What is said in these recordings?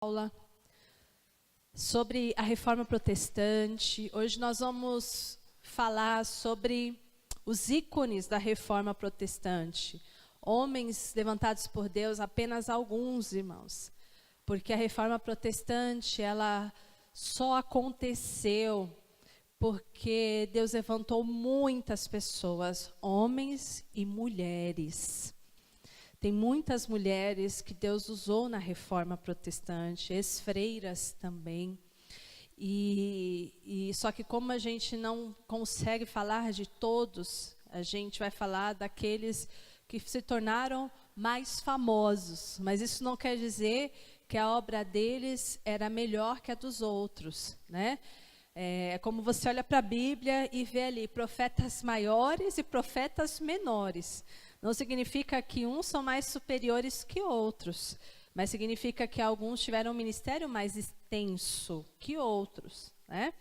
aula sobre a Reforma Protestante. Hoje nós vamos falar sobre os ícones da Reforma Protestante. Homens levantados por Deus, apenas alguns, irmãos. Porque a Reforma Protestante, ela só aconteceu porque Deus levantou muitas pessoas, homens e mulheres. Tem muitas mulheres que Deus usou na Reforma Protestante, ex-freiras também. Só que como a gente não consegue falar de todos, a gente vai falar daqueles que se tornaram mais famosos. Mas isso não quer dizer que a obra deles era melhor que a dos outros, né? É como você olha para a Bíblia e vê ali profetas maiores e profetas menores. Não significa que uns são mais superiores que outros, mas significa que alguns tiveram um ministério mais extenso que outros, né?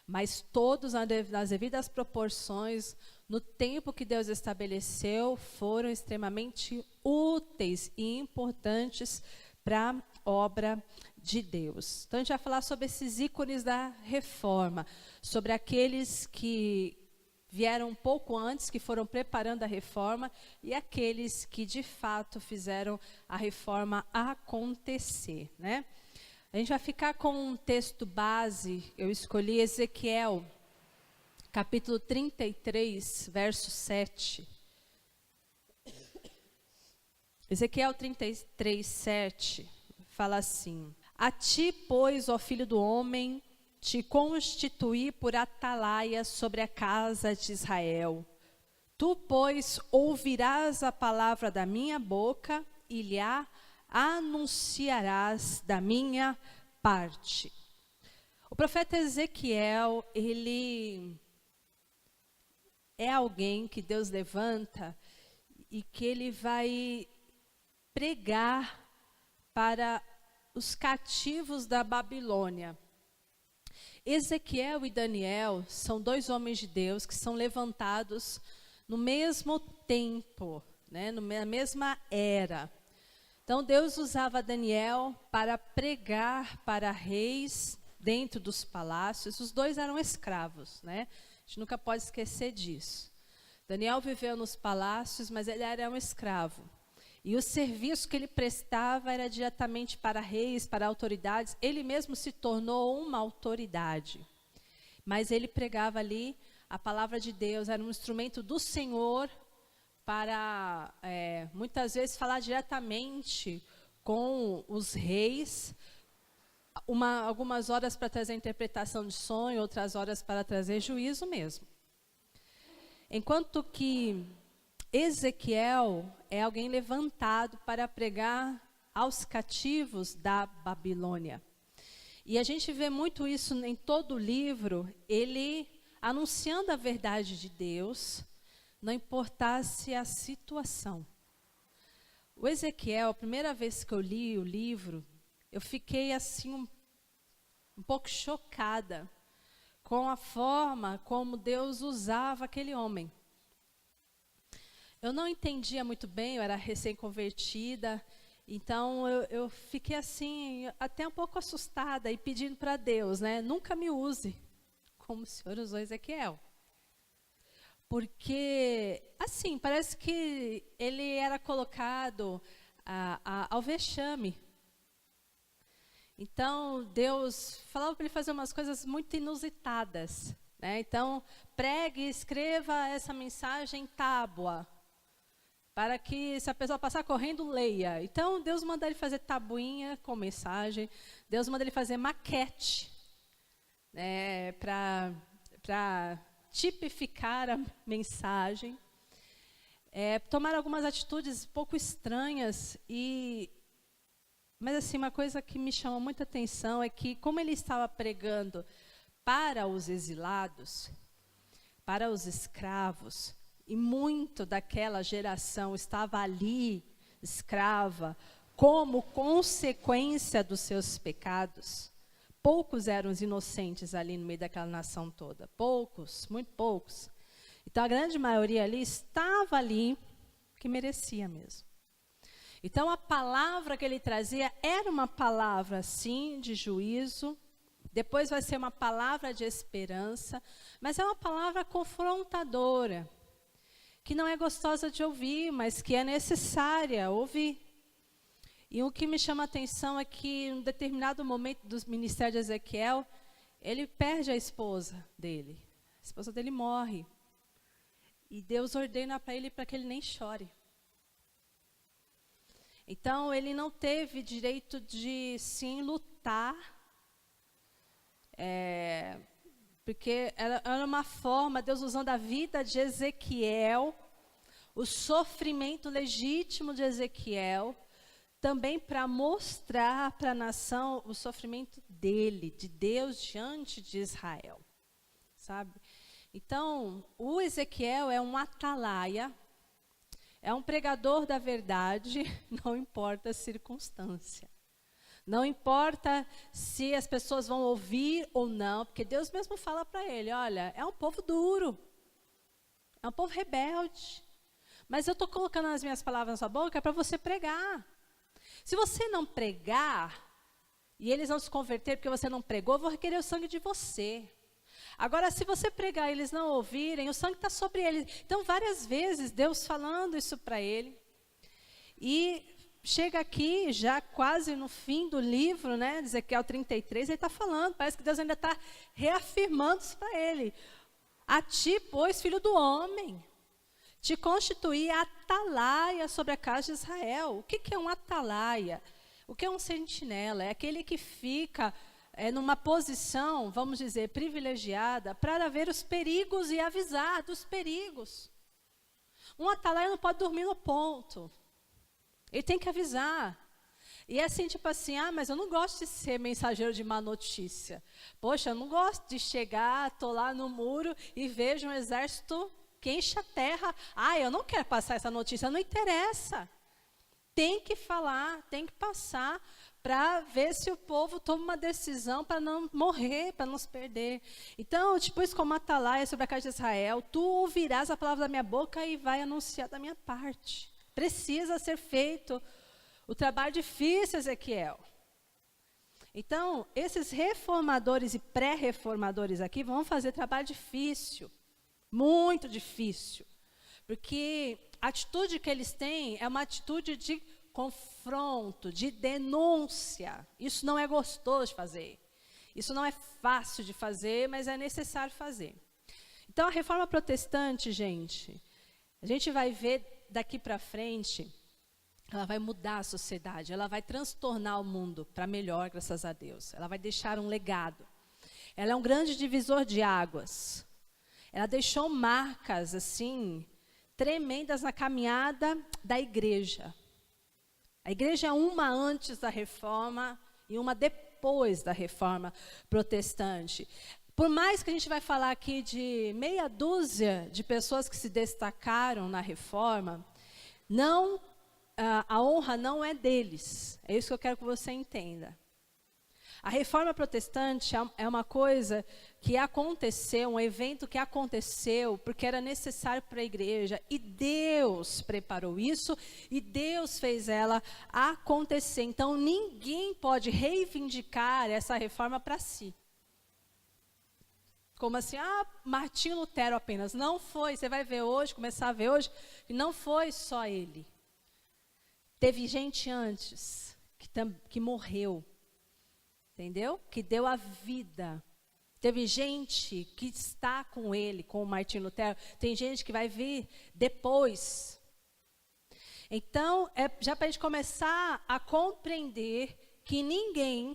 Mas todos, nas devidas proporções, no tempo que Deus estabeleceu, foram extremamente úteis e importantes para a obra de Deus. Então a gente vai falar sobre esses ícones da reforma, sobre aqueles que vieram um pouco antes, que foram preparando a reforma, e aqueles que de fato fizeram a reforma acontecer, né? A gente vai ficar com um texto base. Eu escolhi Ezequiel, capítulo 33, verso 7. Ezequiel 33, 7, fala assim: A ti, pois, ó filho do homem, te constituí por atalaia sobre a casa de Israel. Tu, pois, ouvirás a palavra da minha boca e lhe a anunciarás da minha parte. O profeta Ezequiel, ele é alguém que Deus levanta e que ele vai pregar para os cativos da Babilônia. Ezequiel e Daniel são dois homens de Deus que são levantados no mesmo tempo, né, na mesma era. Então Deus usava Daniel para pregar para reis dentro dos palácios. Os dois eram escravos, né? A gente nunca pode esquecer disso. Daniel viveu nos palácios, mas ele era um escravo. E o serviço que ele prestava era diretamente para reis, para autoridades. Ele mesmo se tornou uma autoridade. Mas ele pregava ali a palavra de Deus, era um instrumento do Senhor para, muitas vezes, falar diretamente com os reis. Algumas horas para trazer interpretação de sonho, outras horas para trazer juízo mesmo. Enquanto que Ezequiel é alguém levantado para pregar aos cativos da Babilônia. E a gente vê muito isso em todo o livro, ele anunciando a verdade de Deus, não importasse a situação. O Ezequiel, a primeira vez que eu li o livro, eu fiquei assim um pouco chocada com a forma como Deus usava aquele homem. Eu não entendia muito bem, eu era recém-convertida, então eu fiquei assim, até um pouco assustada e pedindo para Deus, né? Nunca me use como o Senhor usou Ezequiel. Porque, assim, parece que ele era colocado ao vexame. Então, Deus falava para ele fazer umas coisas muito inusitadas, né? Então, pregue, escreva essa mensagem em tábua, para que, se a pessoa passar correndo, leia. Então, Deus manda ele fazer tabuinha com mensagem. Deus manda ele fazer maquete, né, para tipificar a mensagem. Tomar algumas atitudes um pouco estranhas. Mas, assim, uma coisa que me chamou muita atenção é que, como ele estava pregando para os exilados, para os escravos, e muito daquela geração estava ali, escrava, como consequência dos seus pecados. Poucos eram os inocentes ali no meio daquela nação toda. Poucos, muito poucos. Então a grande maioria ali estava ali que merecia mesmo. Então, a palavra que ele trazia era uma palavra, sim, de juízo. Depois vai ser uma palavra de esperança. Mas é uma palavra confrontadora, que não é gostosa de ouvir, mas que é necessária ouvir. E o que me chama a atenção é que, em um determinado momento do ministério de Ezequiel, ele perde a esposa dele. A esposa dele morre. E Deus ordena para ele para que ele nem chore. Então, ele não teve direito de, sim, lutar, porque era uma forma, Deus usando a vida de Ezequiel, o sofrimento legítimo de Ezequiel, também para mostrar para a nação o sofrimento dele, de Deus diante de Israel, sabe? Então, o Ezequiel é um atalaia, é um pregador da verdade, não importa a circunstância. Não importa se as pessoas vão ouvir ou não, porque Deus mesmo fala para ele, olha, é um povo duro, é um povo rebelde, mas eu estou colocando as minhas palavras na sua boca para você pregar. Se você não pregar, e eles não se converterem porque você não pregou, eu vou requerer o sangue de você. Agora, se você pregar e eles não ouvirem, o sangue está sobre eles. Então, várias vezes, Deus falando isso para ele. E chega aqui, já quase no fim do livro, né, Ezequiel 33, ele está falando, parece que Deus ainda está reafirmando isso para ele. A ti, pois, filho do homem, te constituí atalaia sobre a casa de Israel. O que é um atalaia? O que é um sentinela? É aquele que fica numa posição, vamos dizer, privilegiada, para ver os perigos e avisar dos perigos. Um atalaia não pode dormir no ponto. Ele tem que avisar. E é assim, tipo assim, mas eu não gosto de ser mensageiro de má notícia. Poxa, eu não gosto de chegar, estou lá no muro e vejo um exército que enche a terra. Eu não quero passar essa notícia, não interessa. Tem que falar, tem que passar, para ver se o povo toma uma decisão para não morrer, para não se perder. Então, depois como atalaia sobre a casa de Israel, tu ouvirás a palavra da minha boca e vai anunciar da minha parte. Precisa ser feito o trabalho difícil, Ezequiel. Então, esses reformadores e pré-reformadores aqui vão fazer trabalho difícil, muito difícil, porque a atitude que eles têm é uma atitude de confronto, de denúncia. Isso não é gostoso de fazer. Isso não é fácil de fazer, mas é necessário fazer. Então, a reforma protestante, gente, a gente vai ver daqui para frente, ela vai mudar a sociedade, ela vai transtornar o mundo para melhor, graças a Deus. Ela vai deixar um legado. Ela é um grande divisor de águas. Ela deixou marcas, assim, tremendas na caminhada da igreja. A igreja é uma antes da reforma e uma depois da reforma protestante. Por mais que a gente vai falar aqui de meia dúzia de pessoas que se destacaram na reforma, a honra não é deles. É isso que eu quero que você entenda. A reforma protestante é uma coisa que aconteceu, um evento que aconteceu porque era necessário para a igreja. E Deus preparou isso e Deus fez ela acontecer. Então, ninguém pode reivindicar essa reforma para si. Como assim, Martinho Lutero apenas. Não foi, você vai ver hoje, começar a ver hoje, que não foi só ele. Teve gente antes que morreu. Entendeu? Que deu a vida. Teve gente que está com ele, com o Martinho Lutero. Tem gente que vai vir depois. Então, já para a gente começar a compreender que ninguém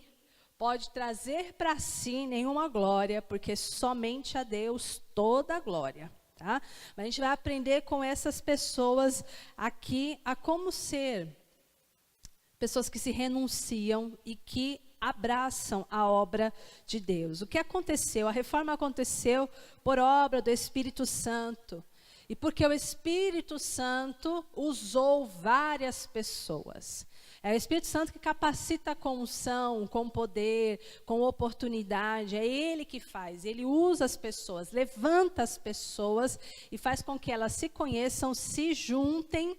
pode trazer para si nenhuma glória, porque somente a Deus toda a glória. Tá? Mas a gente vai aprender com essas pessoas aqui a como ser pessoas que se renunciam e que abraçam a obra de Deus. O que aconteceu? A reforma aconteceu por obra do Espírito Santo. E porque o Espírito Santo usou várias pessoas. É o Espírito Santo que capacita com unção, com poder, com oportunidade. É Ele que faz. Ele usa as pessoas, levanta as pessoas e faz com que elas se conheçam, se juntem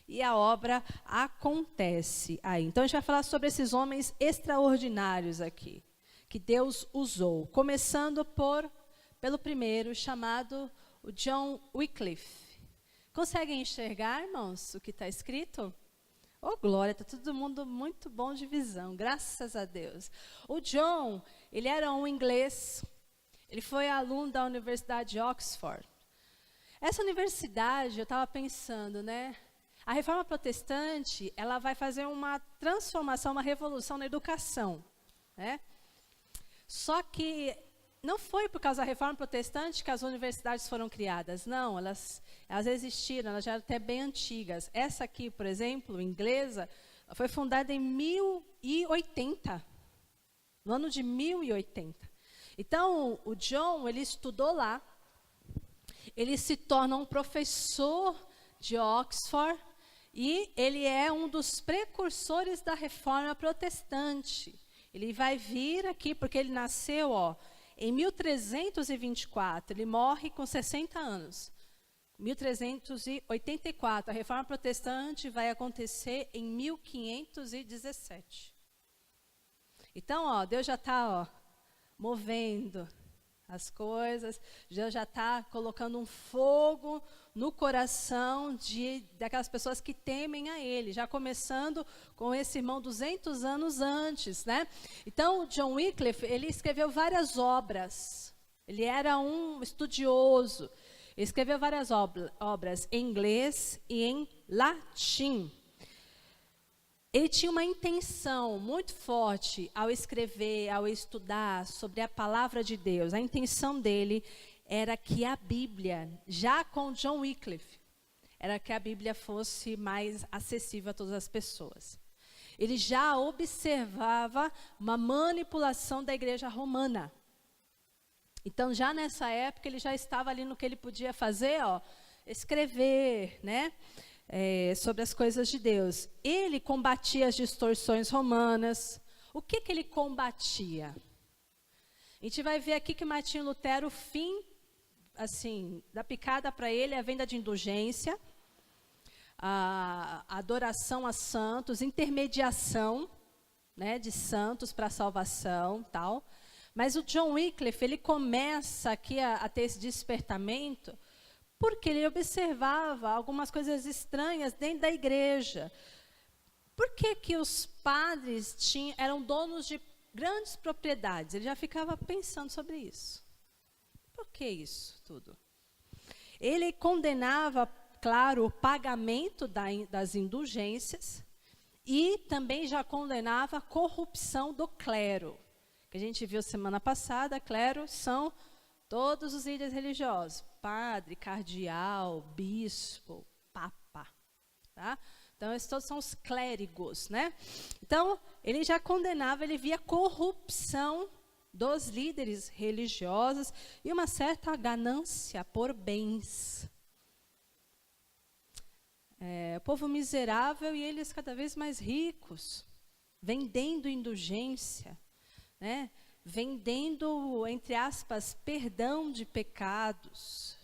e a obra acontece aí. Então, a gente vai falar sobre esses homens extraordinários aqui, que Deus usou. Começando pelo primeiro, chamado o John Wycliffe. Conseguem enxergar, irmãos, o que está escrito? Oh, glória, está todo mundo muito bom de visão, graças a Deus. O John, ele era um inglês, ele foi aluno da Universidade de Oxford. Essa universidade, eu estava pensando, né? A reforma protestante, ela vai fazer uma transformação, uma revolução na educação, né? Só que não foi por causa da reforma protestante que as universidades foram criadas, não, elas existiram, elas já eram até bem antigas. Essa aqui, por exemplo, inglesa, foi fundada em 1080, no ano de 1080. Então, o John, ele estudou lá, ele se torna um professor de Oxford e ele é um dos precursores da reforma protestante. Ele vai vir aqui porque ele nasceu, em 1324, ele morre com 60 anos. 1384, a reforma protestante vai acontecer em 1517. Então, Deus já está movendo as coisas, Deus já está colocando um fogo no coração daquelas pessoas que temem a Ele, já começando com esse irmão 200 anos antes, né? Então, John Wycliffe, ele escreveu várias obras, ele era um estudioso, ele escreveu várias obras em inglês e em latim. Ele tinha uma intenção muito forte ao escrever, ao estudar sobre a palavra de Deus. A intenção dele era que a Bíblia, já com John Wycliffe, era que a Bíblia fosse mais acessível a todas as pessoas. Ele já observava uma manipulação da igreja romana. Então, já nessa época, ele já estava ali no que ele podia fazer, escrever, né? Sobre as coisas de Deus. Ele combatia as distorções romanas. O que ele combatia? A gente vai ver aqui que Martinho Lutero, o fim assim, da picada para ele é a venda de indulgência, a adoração a santos, intermediação, né, de santos para a salvação, tal. Mas o John Wycliffe, ele começa aqui a ter esse despertamento porque ele observava algumas coisas estranhas dentro da igreja. Por que os padres eram donos de grandes propriedades? Ele já ficava pensando sobre isso. Por que isso tudo? Ele condenava, claro, o pagamento das indulgências e também já condenava a corrupção do clero. Que a gente viu semana passada, clero são todos os líderes religiosos. Padre, cardeal, bispo, papa, tá? Então, esses todos são os clérigos, né? Então, ele já condenava, ele via corrupção dos líderes religiosos e uma certa ganância por bens. O povo miserável e eles cada vez mais ricos, vendendo indulgência, né? Vendendo, entre aspas, perdão de pecados.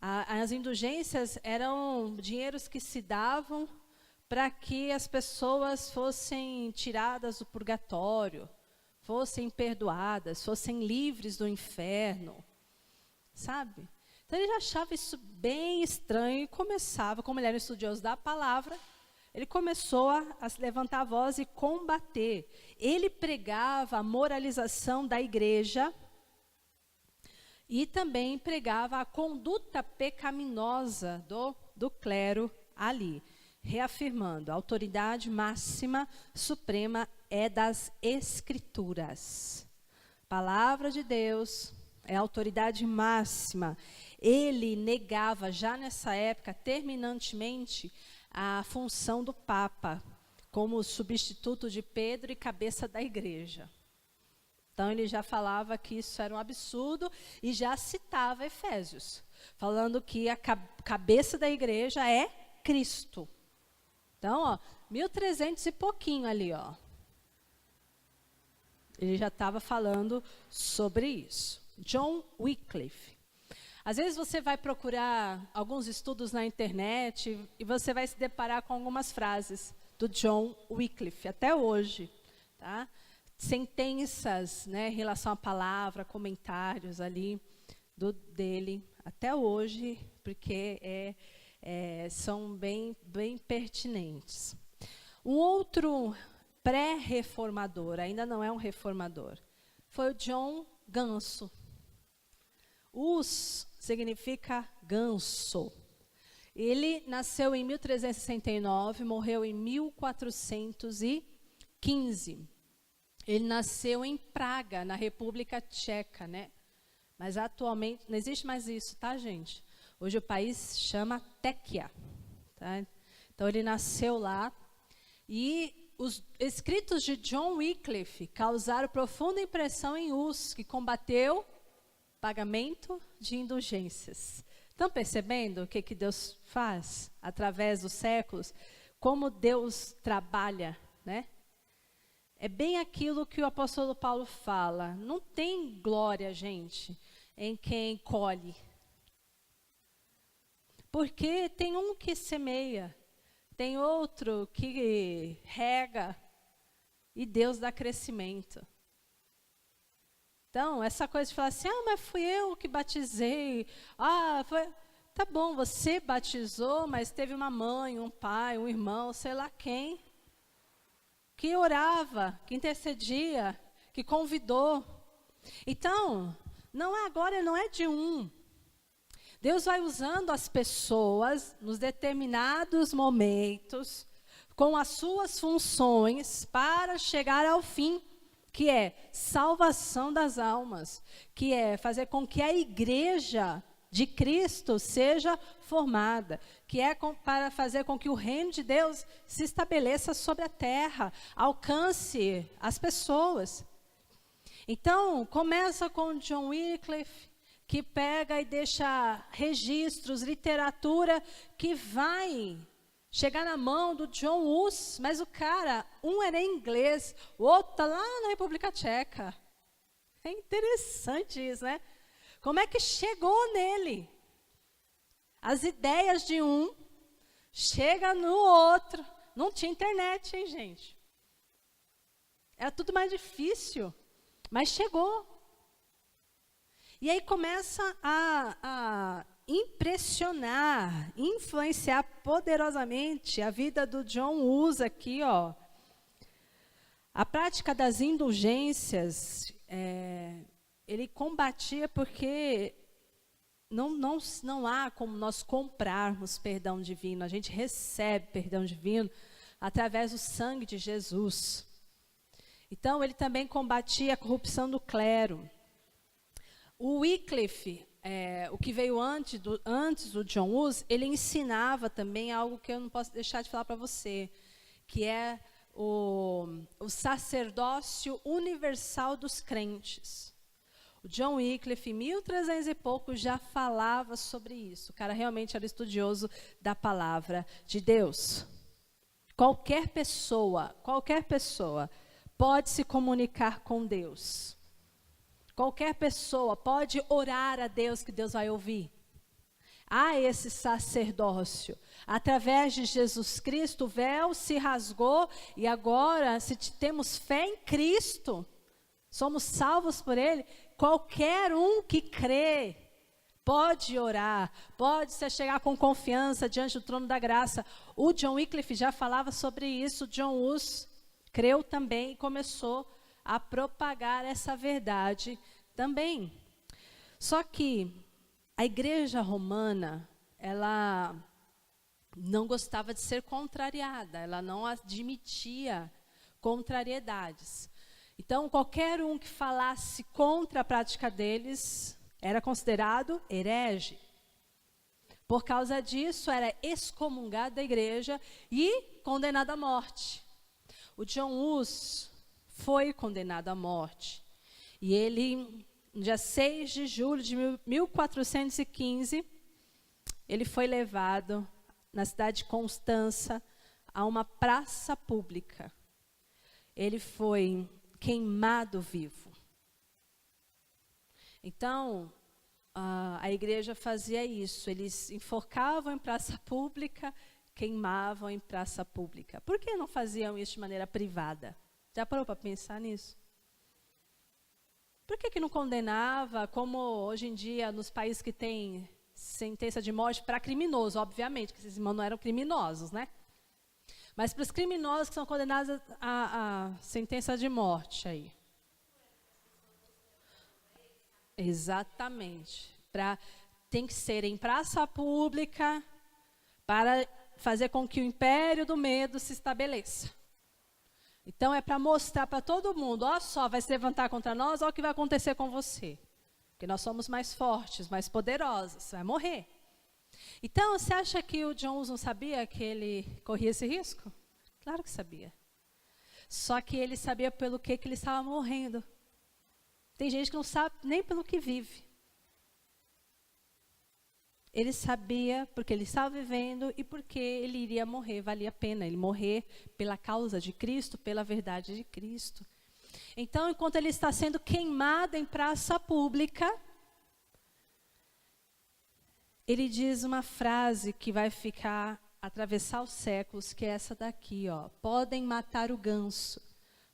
As indulgências eram dinheiros que se davam para que as pessoas fossem tiradas do purgatório, fossem perdoadas, fossem livres do inferno, sabe? Então ele achava isso bem estranho e começava, como ele era um estudioso da palavra, ele começou a levantar a voz e combater. Ele pregava a moralização da igreja e também pregava a conduta pecaminosa do clero ali, reafirmando, a autoridade máxima, suprema, é das Escrituras. Palavra de Deus é a autoridade máxima. Ele negava, já nessa época, terminantemente, a função do Papa, como substituto de Pedro e cabeça da igreja. Então, ele já falava que isso era um absurdo e já citava Efésios, falando que a cabeça da igreja é Cristo. Então, 1300 e pouquinho ali, ele já estava falando sobre isso. John Wycliffe. Às vezes você vai procurar alguns estudos na internet e você vai se deparar com algumas frases do John Wycliffe, até hoje, tá? Sentenças, né, em relação à palavra, comentários ali dele, até hoje, porque são bem pertinentes. Um outro pré-reformador, ainda não é um reformador, foi o John Ganso. Us significa ganso. Ele nasceu em 1369, morreu em 1415. Ele nasceu em Praga, na República Tcheca, né? Mas atualmente não existe mais isso, tá, gente? Hoje o país chama Tchequia, tá? Então ele nasceu lá e os escritos de John Wycliffe causaram profunda impressão em Hus, que combateu pagamento de indulgências. Estão percebendo o que Deus faz através dos séculos? Como Deus trabalha, né? É bem aquilo que o apóstolo Paulo fala. Não tem glória, gente, em quem colhe. Porque tem um que semeia, tem outro que rega, e Deus dá crescimento. Então, essa coisa de falar assim, mas fui eu que batizei. Tá bom, você batizou, mas teve uma mãe, um pai, um irmão, sei lá quem, que orava, que intercedia, que convidou. Então, agora não é de um. Deus vai usando as pessoas nos determinados momentos, com as suas funções, para chegar ao fim, que é salvação das almas, que é fazer com que a igreja de Cristo seja formada, que é para fazer com que o reino de Deus se estabeleça sobre a terra, alcance as pessoas. Então, começa com John Wycliffe, que pega e deixa registros, literatura, que vai chegar na mão do John Hus, mas o cara, um era em inglês, o outro está lá na República Tcheca. É interessante isso, né? Como é que chegou nele? As ideias de um chega no outro. Não tinha internet, hein, gente? Era tudo mais difícil, mas chegou. E aí começa a impressionar, influenciar poderosamente a vida do John Hus aqui, ó. A prática das indulgências, ele combatia porque não há como nós comprarmos perdão divino. A gente recebe perdão divino através do sangue de Jesus. Então, ele também combatia a corrupção do clero. O Wycliffe, o que veio antes do John Hus, ele ensinava também algo que eu não posso deixar de falar para você, que é o sacerdócio universal dos crentes. O John Wycliffe, em 1300 e pouco, já falava sobre isso. O cara realmente era estudioso da palavra de Deus. Qualquer pessoa pode se comunicar com Deus. Qualquer pessoa pode orar a Deus, que Deus vai ouvir. Há esse sacerdócio. Através de Jesus Cristo, o véu se rasgou e agora, se temos fé em Cristo, somos salvos por Ele, qualquer um que crê pode orar, pode se chegar com confiança diante do trono da graça. O John Wycliffe já falava sobre isso. John Hus creu também e começou a propagar essa verdade também. Só que a igreja romana, ela não gostava de ser contrariada, ela não admitia contrariedades. Então, qualquer um que falasse contra a prática deles era considerado herege. Por causa disso, era excomungado da igreja e condenado à morte. O John Hus foi condenado à morte. E ele, no dia 6 de julho de 1415, ele foi levado na cidade de Constança a uma praça pública. Ele foi queimado vivo. Então, a igreja fazia isso. Eles enforcavam em praça pública, queimavam em praça pública. Por que não faziam isso de maneira privada? Já parou para pensar nisso? Por que não condenava, como hoje em dia, nos países que tem sentença de morte para criminoso, obviamente, que esses irmãos não eram criminosos, né? Mas para os criminosos que são condenados a sentença de morte aí. Exatamente. Tem que ser em praça pública para fazer com que o império do medo se estabeleça. Então, é para mostrar para todo mundo, ó só, vai se levantar contra nós, ó o que vai acontecer com você. Porque nós somos mais fortes, mais poderosos, você vai morrer. Então, você acha que o John Hus não sabia que ele corria esse risco? Claro que sabia. Só que ele sabia pelo que ele estava morrendo. Tem gente que não sabe nem pelo que vive. Ele sabia porque ele estava vivendo e porque ele iria morrer, valia a pena ele morrer pela causa de Cristo, pela verdade de Cristo. Então, enquanto ele está sendo queimado em praça pública, ele diz uma frase que vai atravessar os séculos, que é essa daqui, ó. Podem matar o ganso,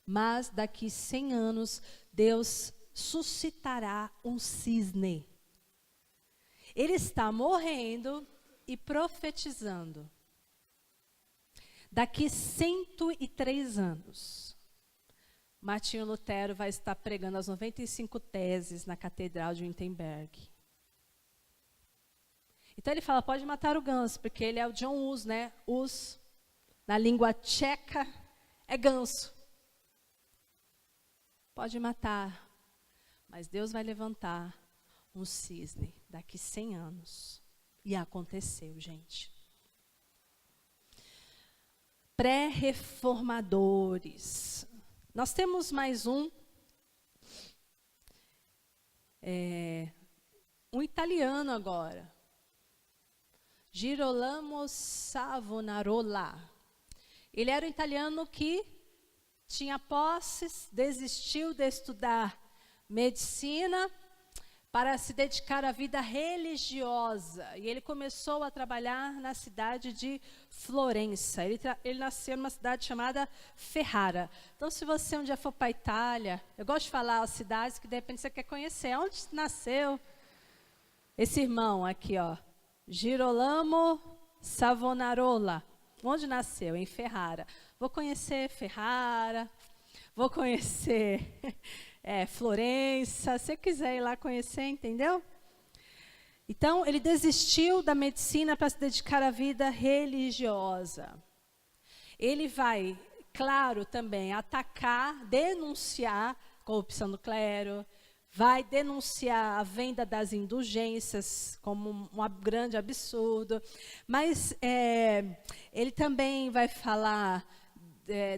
mas daqui 100 anos Deus suscitará um cisne. Ele está morrendo e profetizando. Daqui 103 anos, Martinho Lutero vai estar pregando as 95 teses na Catedral de Wittenberg. Então ele fala, pode matar o ganso, porque ele é o John Hus, né? Hus, na língua tcheca, é ganso. Pode matar, mas Deus vai levantar um cisne daqui 100 anos. E aconteceu, gente. Pré-reformadores. Nós temos mais um italiano agora. Girolamo Savonarola. Ele era um italiano que tinha posses, desistiu de estudar medicina para se dedicar à vida religiosa. E ele começou a trabalhar na cidade de Florença. Ele nasceu numa cidade chamada Ferrara. Então, se você um dia for para a Itália, eu gosto de falar as cidades que de repente você quer conhecer. Onde nasceu esse irmão aqui, ó? Girolamo Savonarola. Onde nasceu? Em Ferrara. Vou conhecer Ferrara, vou conhecer Florença, se você quiser ir lá conhecer, entendeu? Então, ele desistiu da medicina para se dedicar à vida religiosa. Ele vai, claro, também atacar, denunciar a corrupção do clero, vai denunciar a venda das indulgências como um grande absurdo, mas ele também vai falar,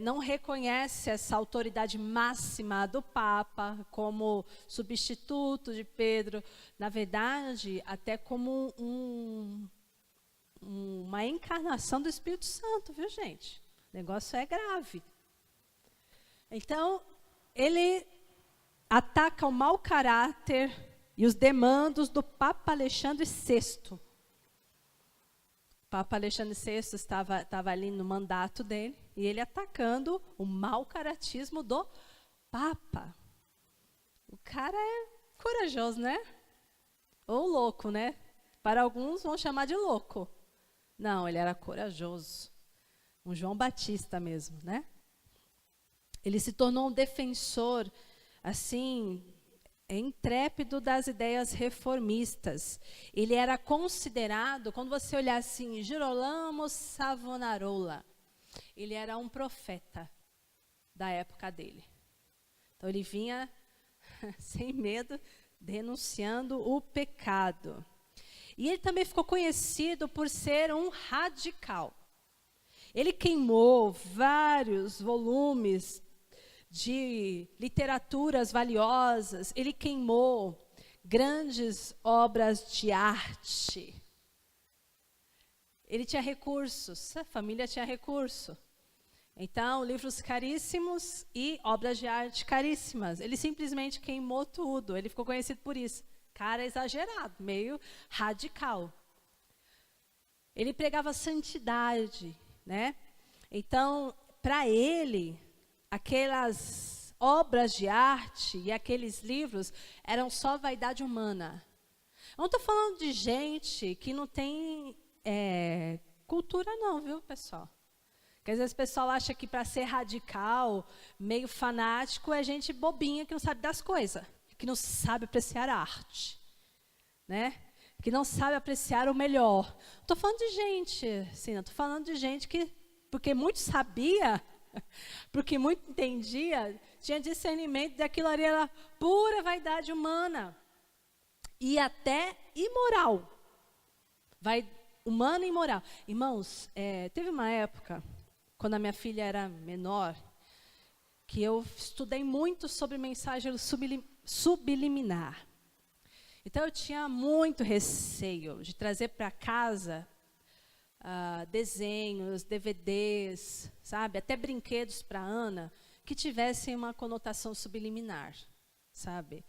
não reconhece essa autoridade máxima do Papa como substituto de Pedro, na verdade, até como uma encarnação do Espírito Santo, viu, gente? O negócio é grave. Então, ele ataca o mau caráter e os demandos do Papa Alexandre VI. O Papa Alexandre VI estava ali no mandato dele, e ele atacando o mau caratismo do Papa. O cara é corajoso, né? Ou louco, né? Para alguns vão chamar de louco. Não, ele era corajoso. Um João Batista mesmo, né? Ele se tornou um defensor assim, intrépido das ideias reformistas. Ele era considerado, quando você olhar assim, Girolamo Savonarola, ele era um profeta da época dele. Então, ele vinha sem medo, denunciando o pecado. E ele também ficou conhecido por ser um radical. Ele queimou vários volumes de literaturas valiosas, ele queimou grandes obras de arte. Ele tinha recursos, a família tinha recurso. Então, livros caríssimos e obras de arte caríssimas. Ele simplesmente queimou tudo, ele ficou conhecido por isso. cara é exagerado, meio radical. Ele pregava santidade, né? Então, para ele, aquelas obras de arte e aqueles livros eram só vaidade humana. Eu não estou falando de gente que não tem cultura não, viu, pessoal? Porque às vezes o pessoal acha que para ser radical, meio fanático, é gente bobinha que não sabe das coisas, que não sabe apreciar a arte, né? Que não sabe apreciar o melhor. Estou falando de gente, sim, estou falando de gente que, porque muito sabia, porque muito entendia, tinha discernimento daquilo ali era pura vaidade humana e até imoral, humana e imoral. Irmãos, teve uma época, quando a minha filha era menor, que eu estudei muito sobre mensagem subliminar. Então, eu tinha muito receio de trazer para casa desenhos, DVDs, sabe? Até brinquedos para a Ana, que tivessem uma conotação subliminar, sabe?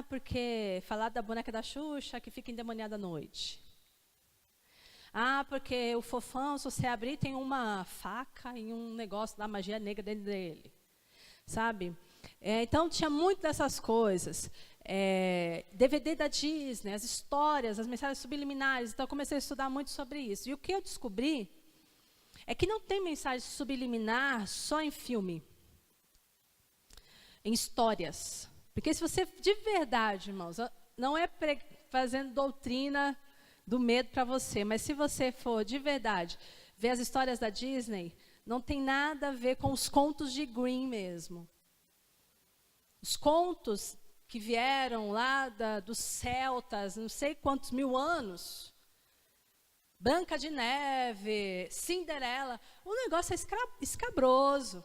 Porque falar da boneca da Xuxa que fica endemoniada à noite. Porque o fofão, se você abrir, tem uma faca e um negócio da magia negra dentro dele, sabe? Então, tinha muito dessas coisas. DVD da Disney, as histórias, as mensagens subliminares. Então, eu comecei a estudar muito sobre isso. E o que eu descobri é que não tem mensagem subliminar só em filme, em histórias. Porque se você, de verdade, irmãos, não é fazendo doutrina do medo para você, mas se você for, de verdade, ver as histórias da Disney, não tem nada a ver com os contos de Grimm mesmo. Os contos que vieram lá dos celtas, não sei quantos mil anos, Branca de Neve, Cinderela, o negócio é escabroso.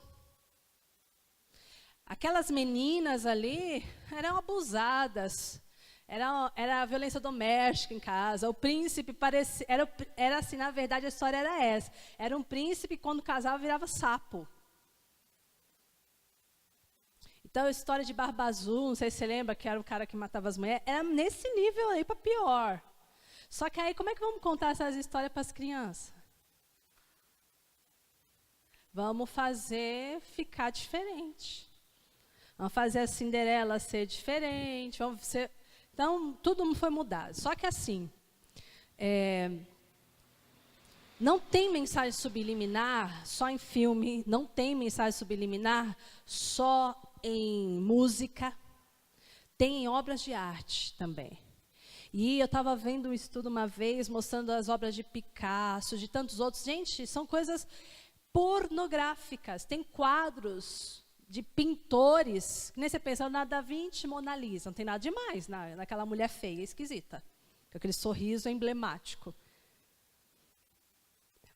Aquelas meninas ali eram abusadas, era a violência doméstica em casa, o príncipe parecia, era assim, na verdade a história era essa, era um príncipe quando casava virava sapo. Então, a história de Barba Azul, não sei se você lembra, que era o cara que matava as mulheres, era nesse nível aí para pior. Só que aí, como é que vamos contar essas histórias para as crianças? Vamos fazer ficar diferente. Vamos fazer a Cinderela ser diferente. Então, tudo foi mudado. Só que assim, não tem mensagem subliminar só em filme, não tem mensagem subliminar só em música, tem em obras de arte também. E eu estava vendo um estudo uma vez, mostrando as obras de Picasso, de tantos outros. Gente, são coisas pornográficas. Tem quadros de pintores, que nem você pensa, na Da Vinci, Mona Lisa, não tem nada demais naquela mulher feia, esquisita. Com aquele sorriso emblemático.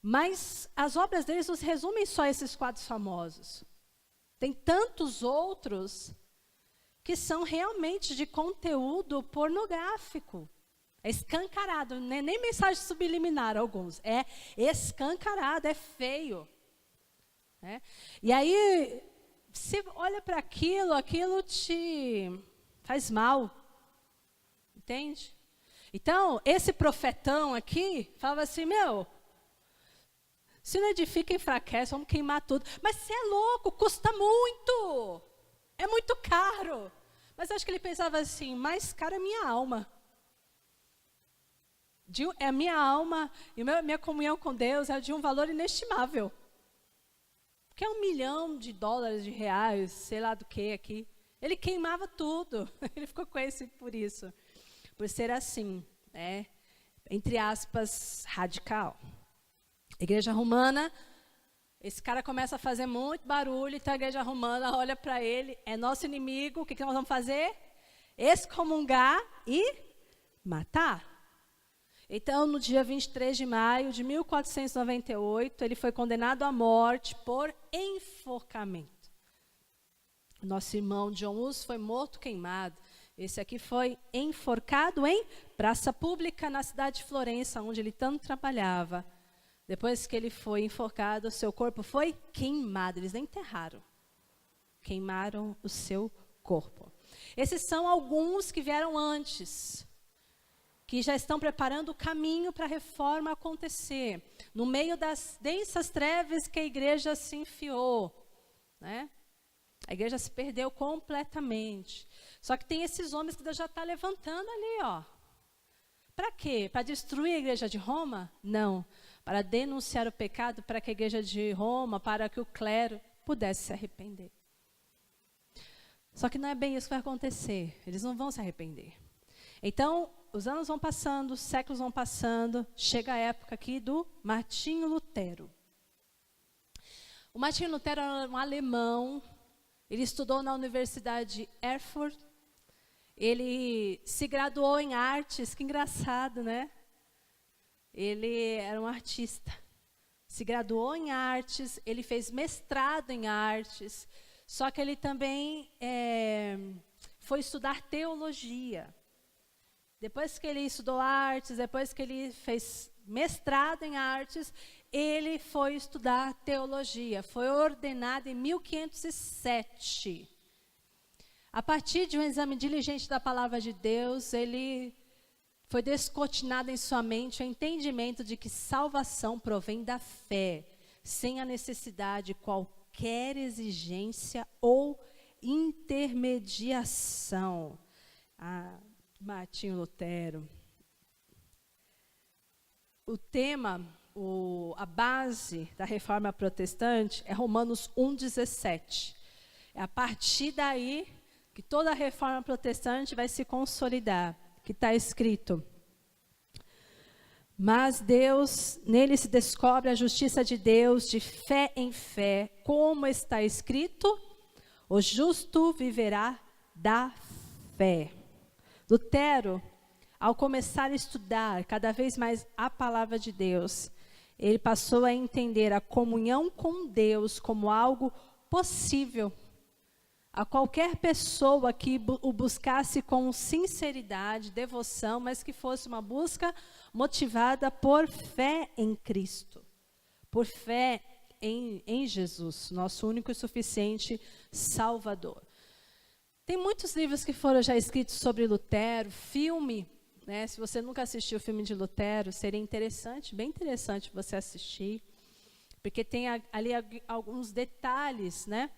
Mas as obras deles não se resumem só a esses quadros famosos. Tem tantos outros que são realmente de conteúdo pornográfico. É escancarado, não é nem mensagem subliminar alguns. É escancarado, é feio. Né? E aí, você olha para aquilo te faz mal. Entende? Então, esse profetão aqui falava assim, se não edifica, enfraquece, vamos queimar tudo. Mas você é louco, custa muito. É muito caro. Mas acho que ele pensava assim, mais caro é minha alma. É a minha alma e minha comunhão com Deus é de um valor inestimável. Que é $1 milhão, de reais, sei lá do que aqui. Ele queimava tudo. Ele ficou conhecido por isso. Por ser assim, entre aspas, radical. Igreja romana, esse cara começa a fazer muito barulho, então a igreja romana olha para ele, é nosso inimigo, o que nós vamos fazer? Excomungar e matar. Então, no dia 23 de maio de 1498, ele foi condenado à morte por enforcamento. Nosso irmão John Hus foi morto queimado. Esse aqui foi enforcado em praça pública na cidade de Florença, onde ele tanto trabalhava. Depois que ele foi enforcado, o seu corpo foi queimado. Eles nem enterraram. Queimaram o seu corpo. Esses são alguns que vieram antes, que já estão preparando o caminho para a reforma acontecer, no meio das densas trevas que a igreja se enfiou, né? A igreja se perdeu completamente. Só que tem esses homens que Deus já está levantando ali, ó. Para quê? Para destruir a igreja de Roma? Não. Para denunciar o pecado, para que a igreja de Roma, para que o clero pudesse se arrepender. Só que não é bem isso que vai acontecer. Eles não vão se arrepender. Então, os anos vão passando, os séculos vão passando, chega a época aqui do Martinho Lutero. O Martinho Lutero era um alemão, ele estudou na Universidade de Erfurt, ele se graduou em artes, que engraçado, né? Ele era um artista, se graduou em artes, ele fez mestrado em artes, só que ele também foi estudar teologia. Depois que ele estudou artes, depois que ele fez mestrado em artes, ele foi estudar teologia. Foi ordenado em 1507. A partir de um exame diligente da palavra de Deus, ele foi descortinado em sua mente o entendimento de que salvação provém da fé, sem a necessidade de qualquer exigência ou intermediação. Martinho Lutero. O tema, a base da reforma protestante é Romanos 1,17. É a partir daí que toda a reforma protestante vai se consolidar, que está escrito: mas Deus, nele se descobre a justiça de Deus de fé em fé, como está escrito, o justo viverá da fé. Lutero, ao começar a estudar cada vez mais a palavra de Deus, ele passou a entender a comunhão com Deus como algo possível a qualquer pessoa que o buscasse com sinceridade, devoção, mas que fosse uma busca motivada por fé em Cristo, por fé em Jesus, nosso único e suficiente Salvador. Tem muitos livros que foram já escritos sobre Lutero, filme, né? Se você nunca assistiu o filme de Lutero, seria interessante, bem interessante você assistir, porque tem ali alguns detalhes, né,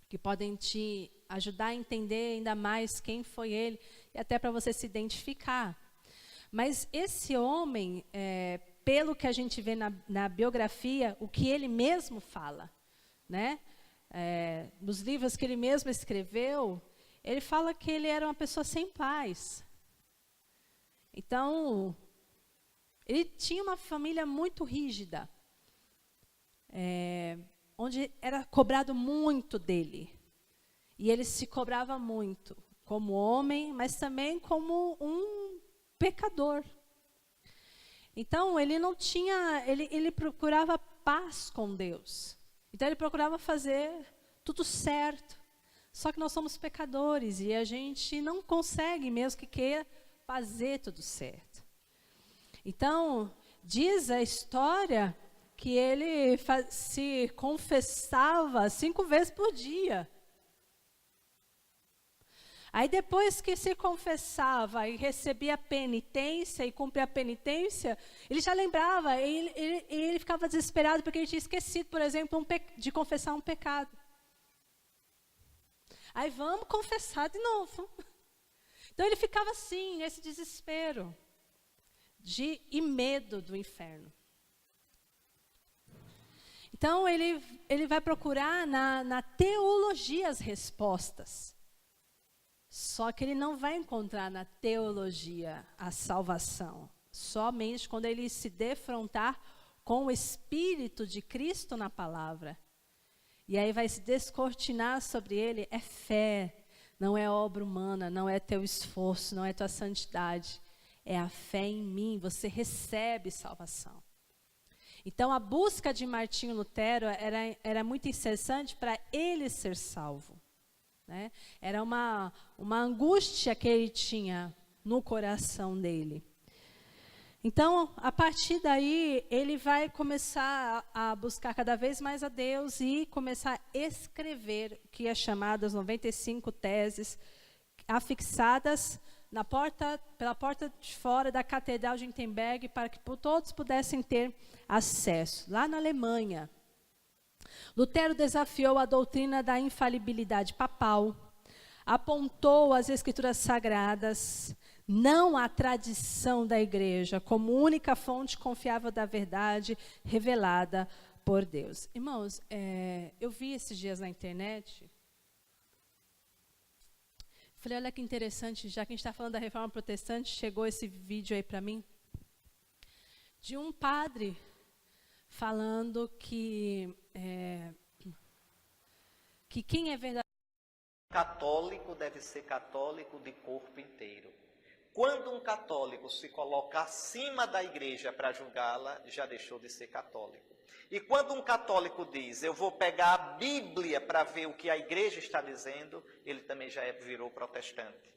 que podem te ajudar a entender ainda mais quem foi ele, e até para você se identificar. Mas esse homem, pelo que a gente vê na biografia, o que ele mesmo fala, né? Nos livros que ele mesmo escreveu, ele fala que ele era uma pessoa sem paz. Então, ele tinha uma família muito rígida, onde era cobrado muito dele. E ele se cobrava muito, como homem, mas também como um pecador. Então, ele não tinha, ele procurava paz com Deus. Então, ele procurava fazer tudo certo. Só que nós somos pecadores e a gente não consegue, mesmo que queira, fazer tudo certo. Então, diz a história que ele se confessava 5 vezes por dia. Aí depois que se confessava e recebia a penitência e cumpria a penitência, ele já lembrava, ele ficava desesperado porque ele tinha esquecido, por exemplo, de confessar um pecado. Aí vamos confessar de novo. Então ele ficava assim, nesse desespero e medo do inferno. Então ele vai procurar na teologia as respostas. Só que ele não vai encontrar na teologia a salvação. Somente quando ele se defrontar com o Espírito de Cristo na palavra. E aí vai se descortinar sobre ele, é fé, não é obra humana, não é teu esforço, não é tua santidade. É a fé em mim, você recebe salvação. Então a busca de Martinho Lutero era muito incessante para ele ser salvo. Né? Era uma angústia que ele tinha no coração dele. Então, a partir daí, ele vai começar a buscar cada vez mais a Deus e começar a escrever o que é chamado as 95 teses afixadas pela porta de fora da Catedral de Wittenberg, para que todos pudessem ter acesso. Lá na Alemanha, Lutero desafiou a doutrina da infalibilidade papal, apontou as Escrituras Sagradas, não a tradição da igreja, como única fonte confiável da verdade revelada por Deus. Irmãos, eu vi esses dias na internet, falei, olha que interessante, já que a gente está falando da Reforma Protestante, chegou esse vídeo aí para mim, de um padre falando que quem é verdadeiro católico deve ser católico de corpo inteiro. Quando um católico se coloca acima da igreja para julgá-la, já deixou de ser católico. E quando um católico diz, eu vou pegar a Bíblia para ver o que a igreja está dizendo, ele também já virou protestante.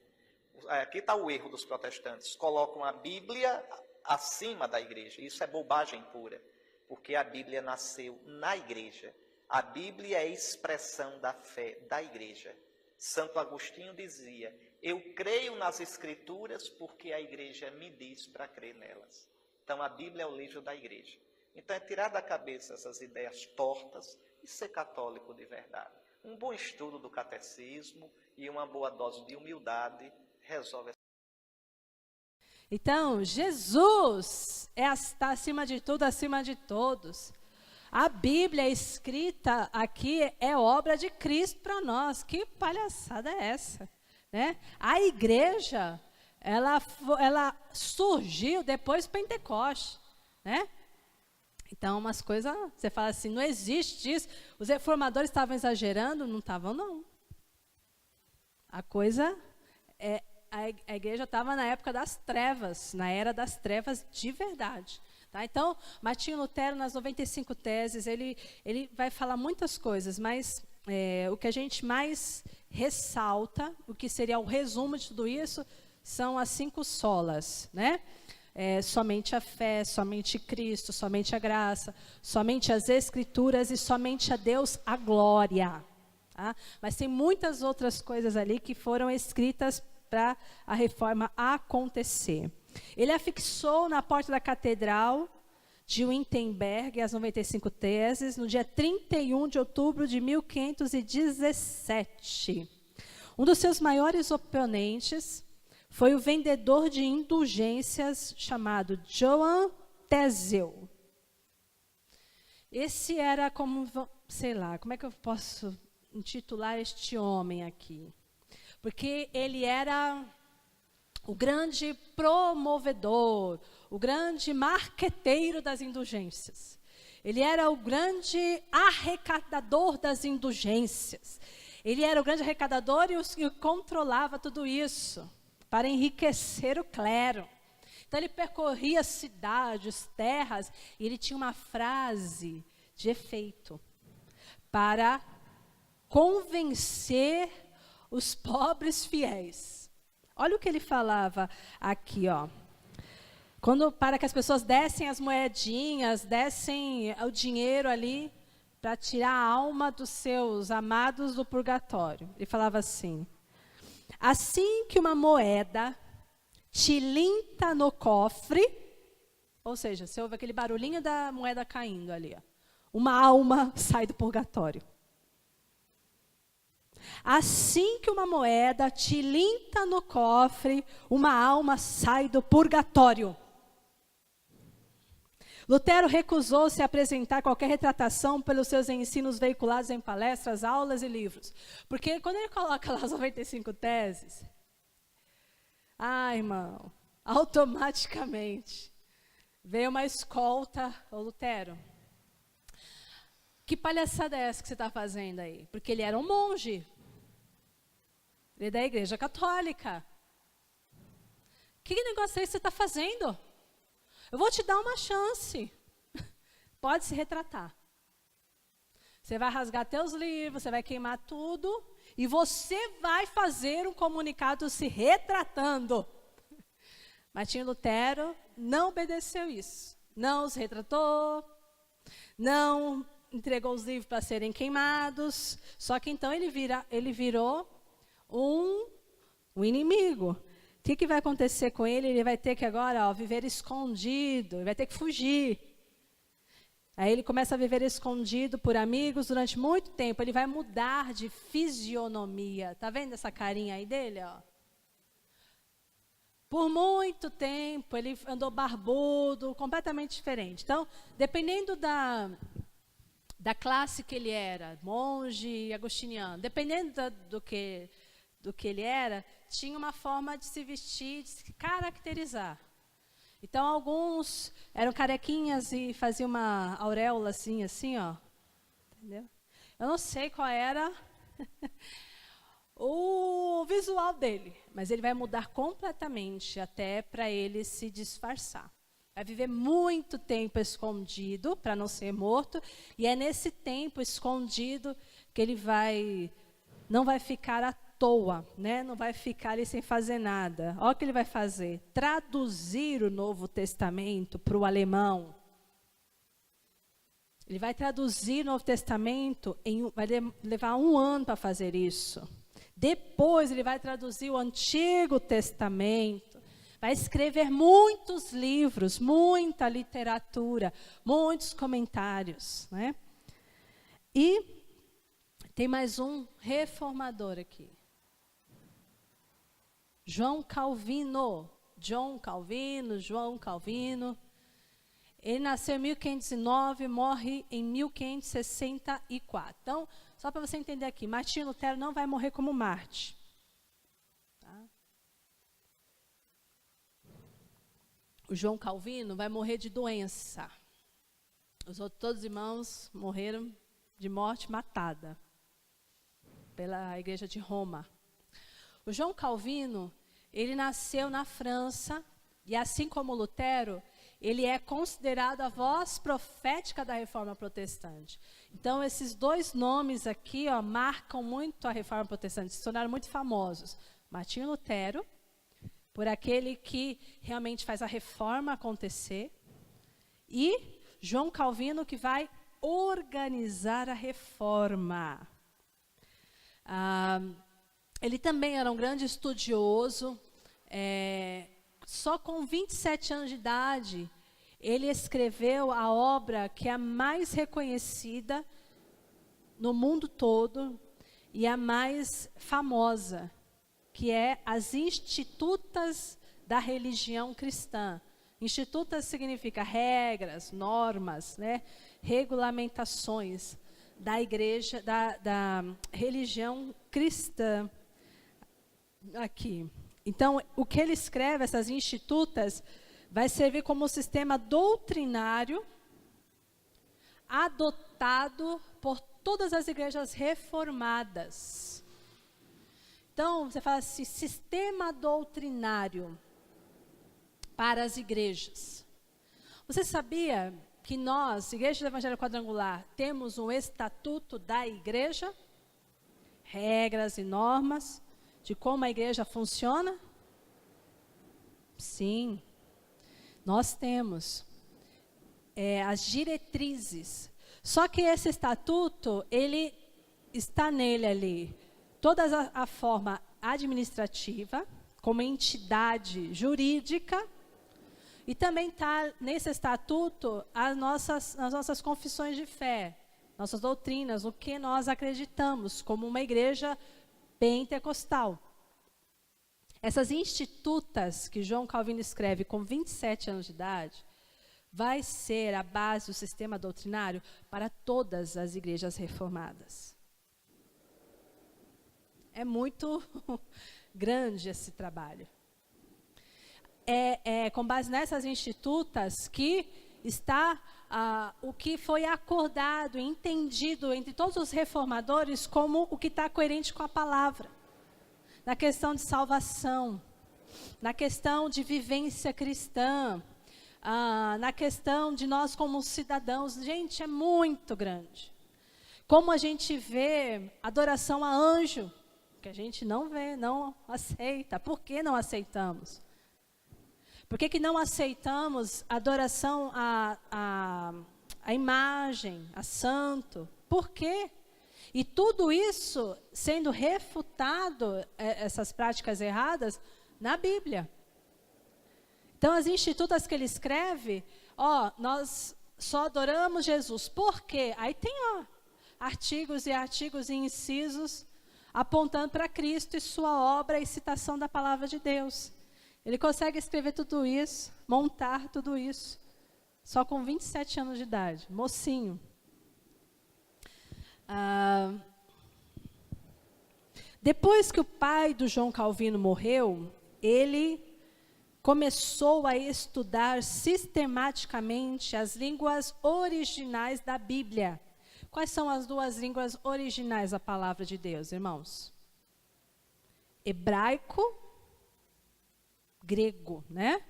Aqui está o erro dos protestantes. Colocam a Bíblia acima da igreja. Isso é bobagem pura, porque a Bíblia nasceu na igreja. A Bíblia é a expressão da fé da igreja. Santo Agostinho dizia, eu creio nas Escrituras porque a igreja me diz para crer nelas. Então a Bíblia é o livro da igreja. Então é tirar da cabeça essas ideias tortas e ser católico de verdade. Um bom estudo do catecismo e uma boa dose de humildade resolve. Então, Jesus está acima de tudo, acima de todos. A Bíblia escrita aqui é obra de Cristo para nós. Que palhaçada é essa? Né? A igreja, ela surgiu depois do Pentecostes, né? Então, umas coisas, você fala assim, não existe isso. Os reformadores estavam exagerando? Não estavam, não. A coisa, a igreja estava na época das trevas, na era das trevas de verdade. Tá? Então, Martinho Lutero, nas 95 teses, ele vai falar muitas coisas, mas o que a gente mais ressalta, o que seria o resumo de tudo isso, são as 5 solas, né? Somente a fé, somente Cristo, somente a graça, somente as Escrituras e somente a Deus a glória. Tá? Mas tem muitas outras coisas ali que foram escritas para a reforma acontecer. Ele afixou na porta da Catedral de Wittenberg as 95 teses no dia 31 de outubro de 1517. Um dos seus maiores oponentes foi o vendedor de indulgências chamado Johann Tetzel. Esse era como, sei lá, como é que eu posso intitular este homem aqui? Porque ele era o grande promovedor, o grande marqueteiro das indulgências. Ele era o grande arrecadador das indulgências. Ele era o grande arrecadador e controlava tudo isso para enriquecer o clero. Então, ele percorria cidades, terras, e ele tinha uma frase de efeito para convencer os pobres fiéis. Olha o que ele falava aqui, ó. Para que as pessoas dessem as moedinhas, dessem o dinheiro ali para tirar a alma dos seus amados do purgatório. Ele falava assim: assim que uma moeda tilinta no cofre, ou seja, você ouve aquele barulhinho da moeda caindo ali, ó, uma alma sai do purgatório. Assim que uma moeda tilinta no cofre, uma alma sai do purgatório. Lutero recusou-se a apresentar qualquer retratação pelos seus ensinos veiculados em palestras, aulas e livros. Porque quando ele coloca lá as 95 teses, irmão, automaticamente veio uma escolta, ô Lutero, que palhaçada é essa que você está fazendo aí? Porque ele era um monge. Ele é da Igreja Católica. Que negócio é esse que você está fazendo? Eu vou te dar uma chance. Pode se retratar. Você vai rasgar teus livros, você vai queimar tudo, e você vai fazer um comunicado se retratando. Martinho Lutero não obedeceu isso. Não os retratou, não entregou os livros para serem queimados. Só que então ele virou um inimigo. O que vai acontecer com ele? Ele vai ter que agora viver escondido, ele vai ter que fugir. Aí ele começa a viver escondido por amigos durante muito tempo. Ele vai mudar de fisionomia. Tá vendo essa carinha aí dele? Por muito tempo ele andou barbudo, completamente diferente. Então, dependendo da classe que ele era, monge, agostiniano, dependendo do que ele era, tinha uma forma de se vestir, de se caracterizar. Então, alguns eram carequinhas e faziam uma auréola assim, entendeu? Eu não sei qual era o visual dele, mas ele vai mudar completamente até para ele se disfarçar. Vai viver muito tempo escondido para não ser morto, e é nesse tempo escondido que ele não vai ficar à toa, né? Não vai ficar ali sem fazer nada. Olha o que ele vai fazer: traduzir o Novo Testamento para o alemão. Ele vai traduzir o Novo Testamento, vai levar 1 ano para fazer isso. Depois ele vai traduzir o Antigo Testamento, vai escrever muitos livros, muita literatura, muitos comentários, né? E tem mais um reformador aqui. João Calvino. Ele nasceu em 1509, morre em 1564. Então, só para você entender aqui, Martinho Lutero não vai morrer como Marte. Tá? O João Calvino vai morrer de doença. Todos os irmãos morreram de morte matada pela Igreja de Roma. O João Calvino, ele nasceu na França, e assim como Lutero, ele é considerado a voz profética da Reforma Protestante. Então, esses 2 nomes aqui marcam muito a Reforma Protestante, se tornaram muito famosos. Martinho Lutero, por aquele que realmente faz a reforma acontecer, e João Calvino, que vai organizar a reforma. Ele também era um grande estudioso. Só com 27 anos de idade, ele escreveu a obra que é a mais reconhecida no mundo todo e a mais famosa, que é as Institutas da Religião Cristã. Institutas significa regras, normas, né, regulamentações da igreja, da religião cristã. Aqui. Então, o que ele escreve, essas institutas, vai servir como sistema doutrinário adotado por todas as igrejas reformadas. Então, você fala assim, sistema doutrinário para as igrejas. Você sabia que nós, Igreja do Evangelho Quadrangular, temos um estatuto da igreja? Regras e normas de como a igreja funciona? Sim, nós temos as diretrizes. Só que esse estatuto, ele está nele ali, toda a forma administrativa, como entidade jurídica, e também está nesse estatuto as nossas confissões de fé, nossas doutrinas, o que nós acreditamos como uma igreja pentecostal. Essas institutas que João Calvino escreve com 27 anos de idade, vai ser a base do sistema doutrinário para todas as igrejas reformadas. É muito grande esse trabalho. É com base nessas institutas que está o que foi acordado e entendido entre todos os reformadores como o que está coerente com a palavra. Na questão de salvação, na questão de vivência cristã, na questão de nós como cidadãos. Gente, é muito grande. Como a gente vê adoração a anjo, que a gente não vê, não aceita. Por que não aceitamos? Por que não aceitamos adoração a imagem, a santo? Por quê? E tudo isso sendo refutado, essas práticas erradas, na Bíblia. Então, as institutas que ele escreve, nós só adoramos Jesus. Por quê? Aí tem artigos e artigos e incisos apontando para Cristo e sua obra e citação da palavra de Deus. Ele consegue escrever tudo isso, montar tudo isso, só com 27 anos de idade, mocinho. Depois que o pai do João Calvino morreu, ele começou a estudar sistematicamente as línguas originais da Bíblia. Quais são as duas línguas originais da palavra de Deus, irmãos? Hebraico, grego, né?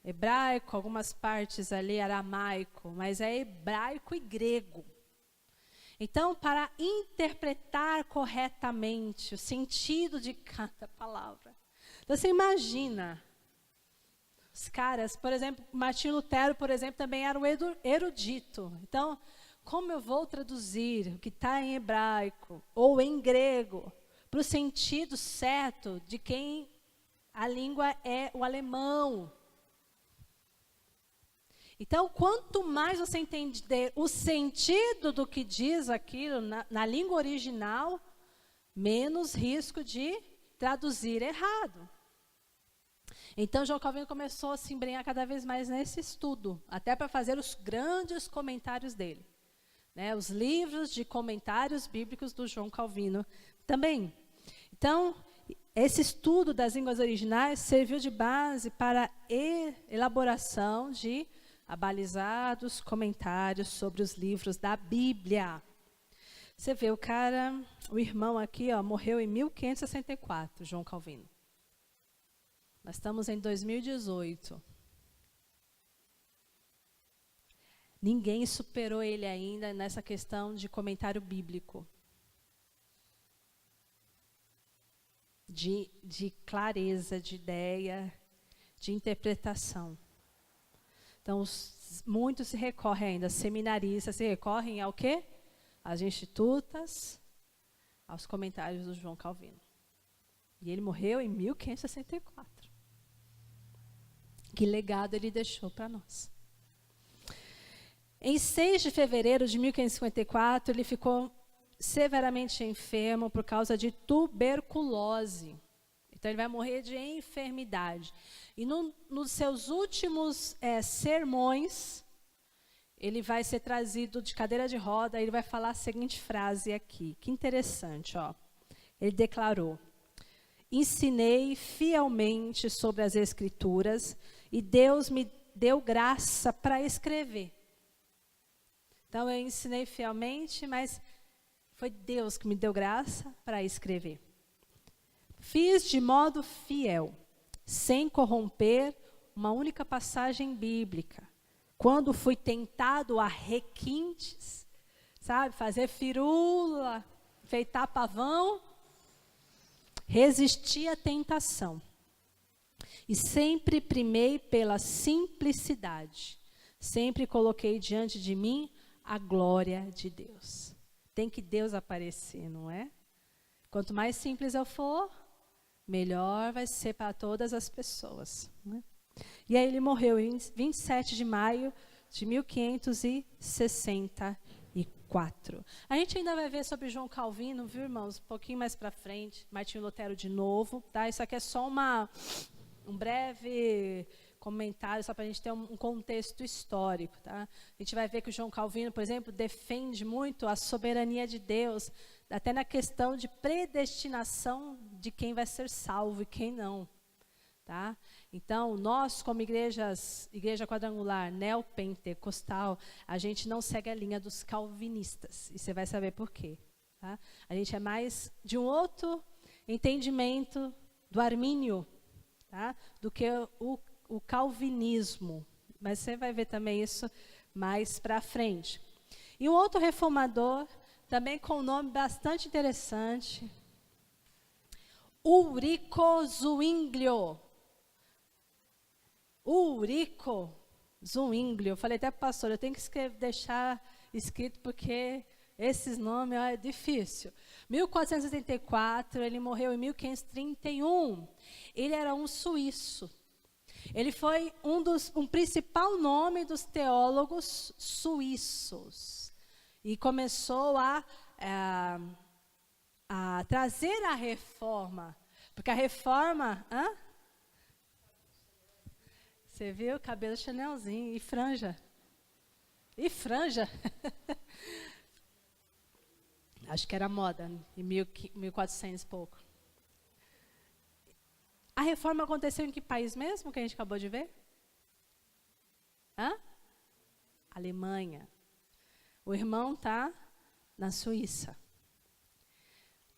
Hebraico, algumas partes ali, aramaico, mas é hebraico e grego. Então, para interpretar corretamente o sentido de cada palavra, você imagina, os caras, por exemplo, Martinho Lutero, por exemplo, também era um erudito. Então, como eu vou traduzir o que está em hebraico ou em grego para o sentido certo de quem a língua é o alemão? Então, quanto mais você entender o sentido do que diz aquilo na língua original, menos risco de traduzir errado. Então, João Calvino começou a se embrenhar cada vez mais nesse estudo, até para fazer os grandes comentários dele. Né, os livros de comentários bíblicos do João Calvino também. Então, esse estudo das línguas originais serviu de base para a elaboração de abalizados comentários sobre os livros da Bíblia. Você vê, o irmão aqui, morreu em 1564, João Calvino. Nós estamos em 2018. Ninguém superou ele ainda nessa questão de comentário bíblico. De clareza, de ideia, de interpretação. Então, muitos se recorrem ainda, seminaristas se recorrem ao quê? Às institutas, aos comentários do João Calvino. E ele morreu em 1564. Que legado ele deixou para nós. Em 6 de fevereiro de 1554, ele ficou severamente enfermo por causa de tuberculose. Então, ele vai morrer de enfermidade. E nos seus últimos sermões, ele vai ser trazido de cadeira de roda, e ele vai falar a seguinte frase aqui, que interessante, Ele declarou: ensinei fielmente sobre as Escrituras, e Deus me deu graça para escrever. Então, eu ensinei fielmente, mas foi Deus que me deu graça para escrever. Fiz de modo fiel, sem corromper uma única passagem bíblica. Quando fui tentado a requintes, fazer firula, enfeitar pavão, resisti à tentação. E sempre primei pela simplicidade. Sempre coloquei diante de mim a glória de Deus. Tem que Deus aparecer, não é? Quanto mais simples eu for, melhor vai ser para todas as pessoas. Né? E aí ele morreu em 27 de maio de 1564. A gente ainda vai ver sobre João Calvino, viu, irmãos? Um pouquinho mais para frente, Martinho Lutero de novo. Tá? Isso aqui é só um breve comentário, só para a gente ter um contexto histórico. Tá? A gente vai ver que o João Calvino, por exemplo, defende muito a soberania de Deus, até na questão de predestinação de quem vai ser salvo e quem não. Tá? Então, nós, como igreja quadrangular, neopentecostal, a gente não segue a linha dos calvinistas. E você vai saber por quê. Tá? A gente é mais de um outro entendimento do armínio, tá? Do que o calvinismo. Mas você vai ver também isso mais para frente. E um outro reformador, também com um nome bastante interessante, Ulrico Zwinglio. Ulrico Zwinglio. Eu falei até para o pastor, eu tenho que deixar escrito porque esses nomes é difícil. 1484, ele morreu em 1531. Ele era um suíço. Ele foi um principal nome dos teólogos suíços. E começou a trazer a reforma. Porque a reforma... Você viu? Cabelo chanelzinho e franja. E franja. Acho que era moda, em 1400 e pouco. A reforma aconteceu em que país mesmo, que a gente acabou de ver? Alemanha. O irmão está na Suíça.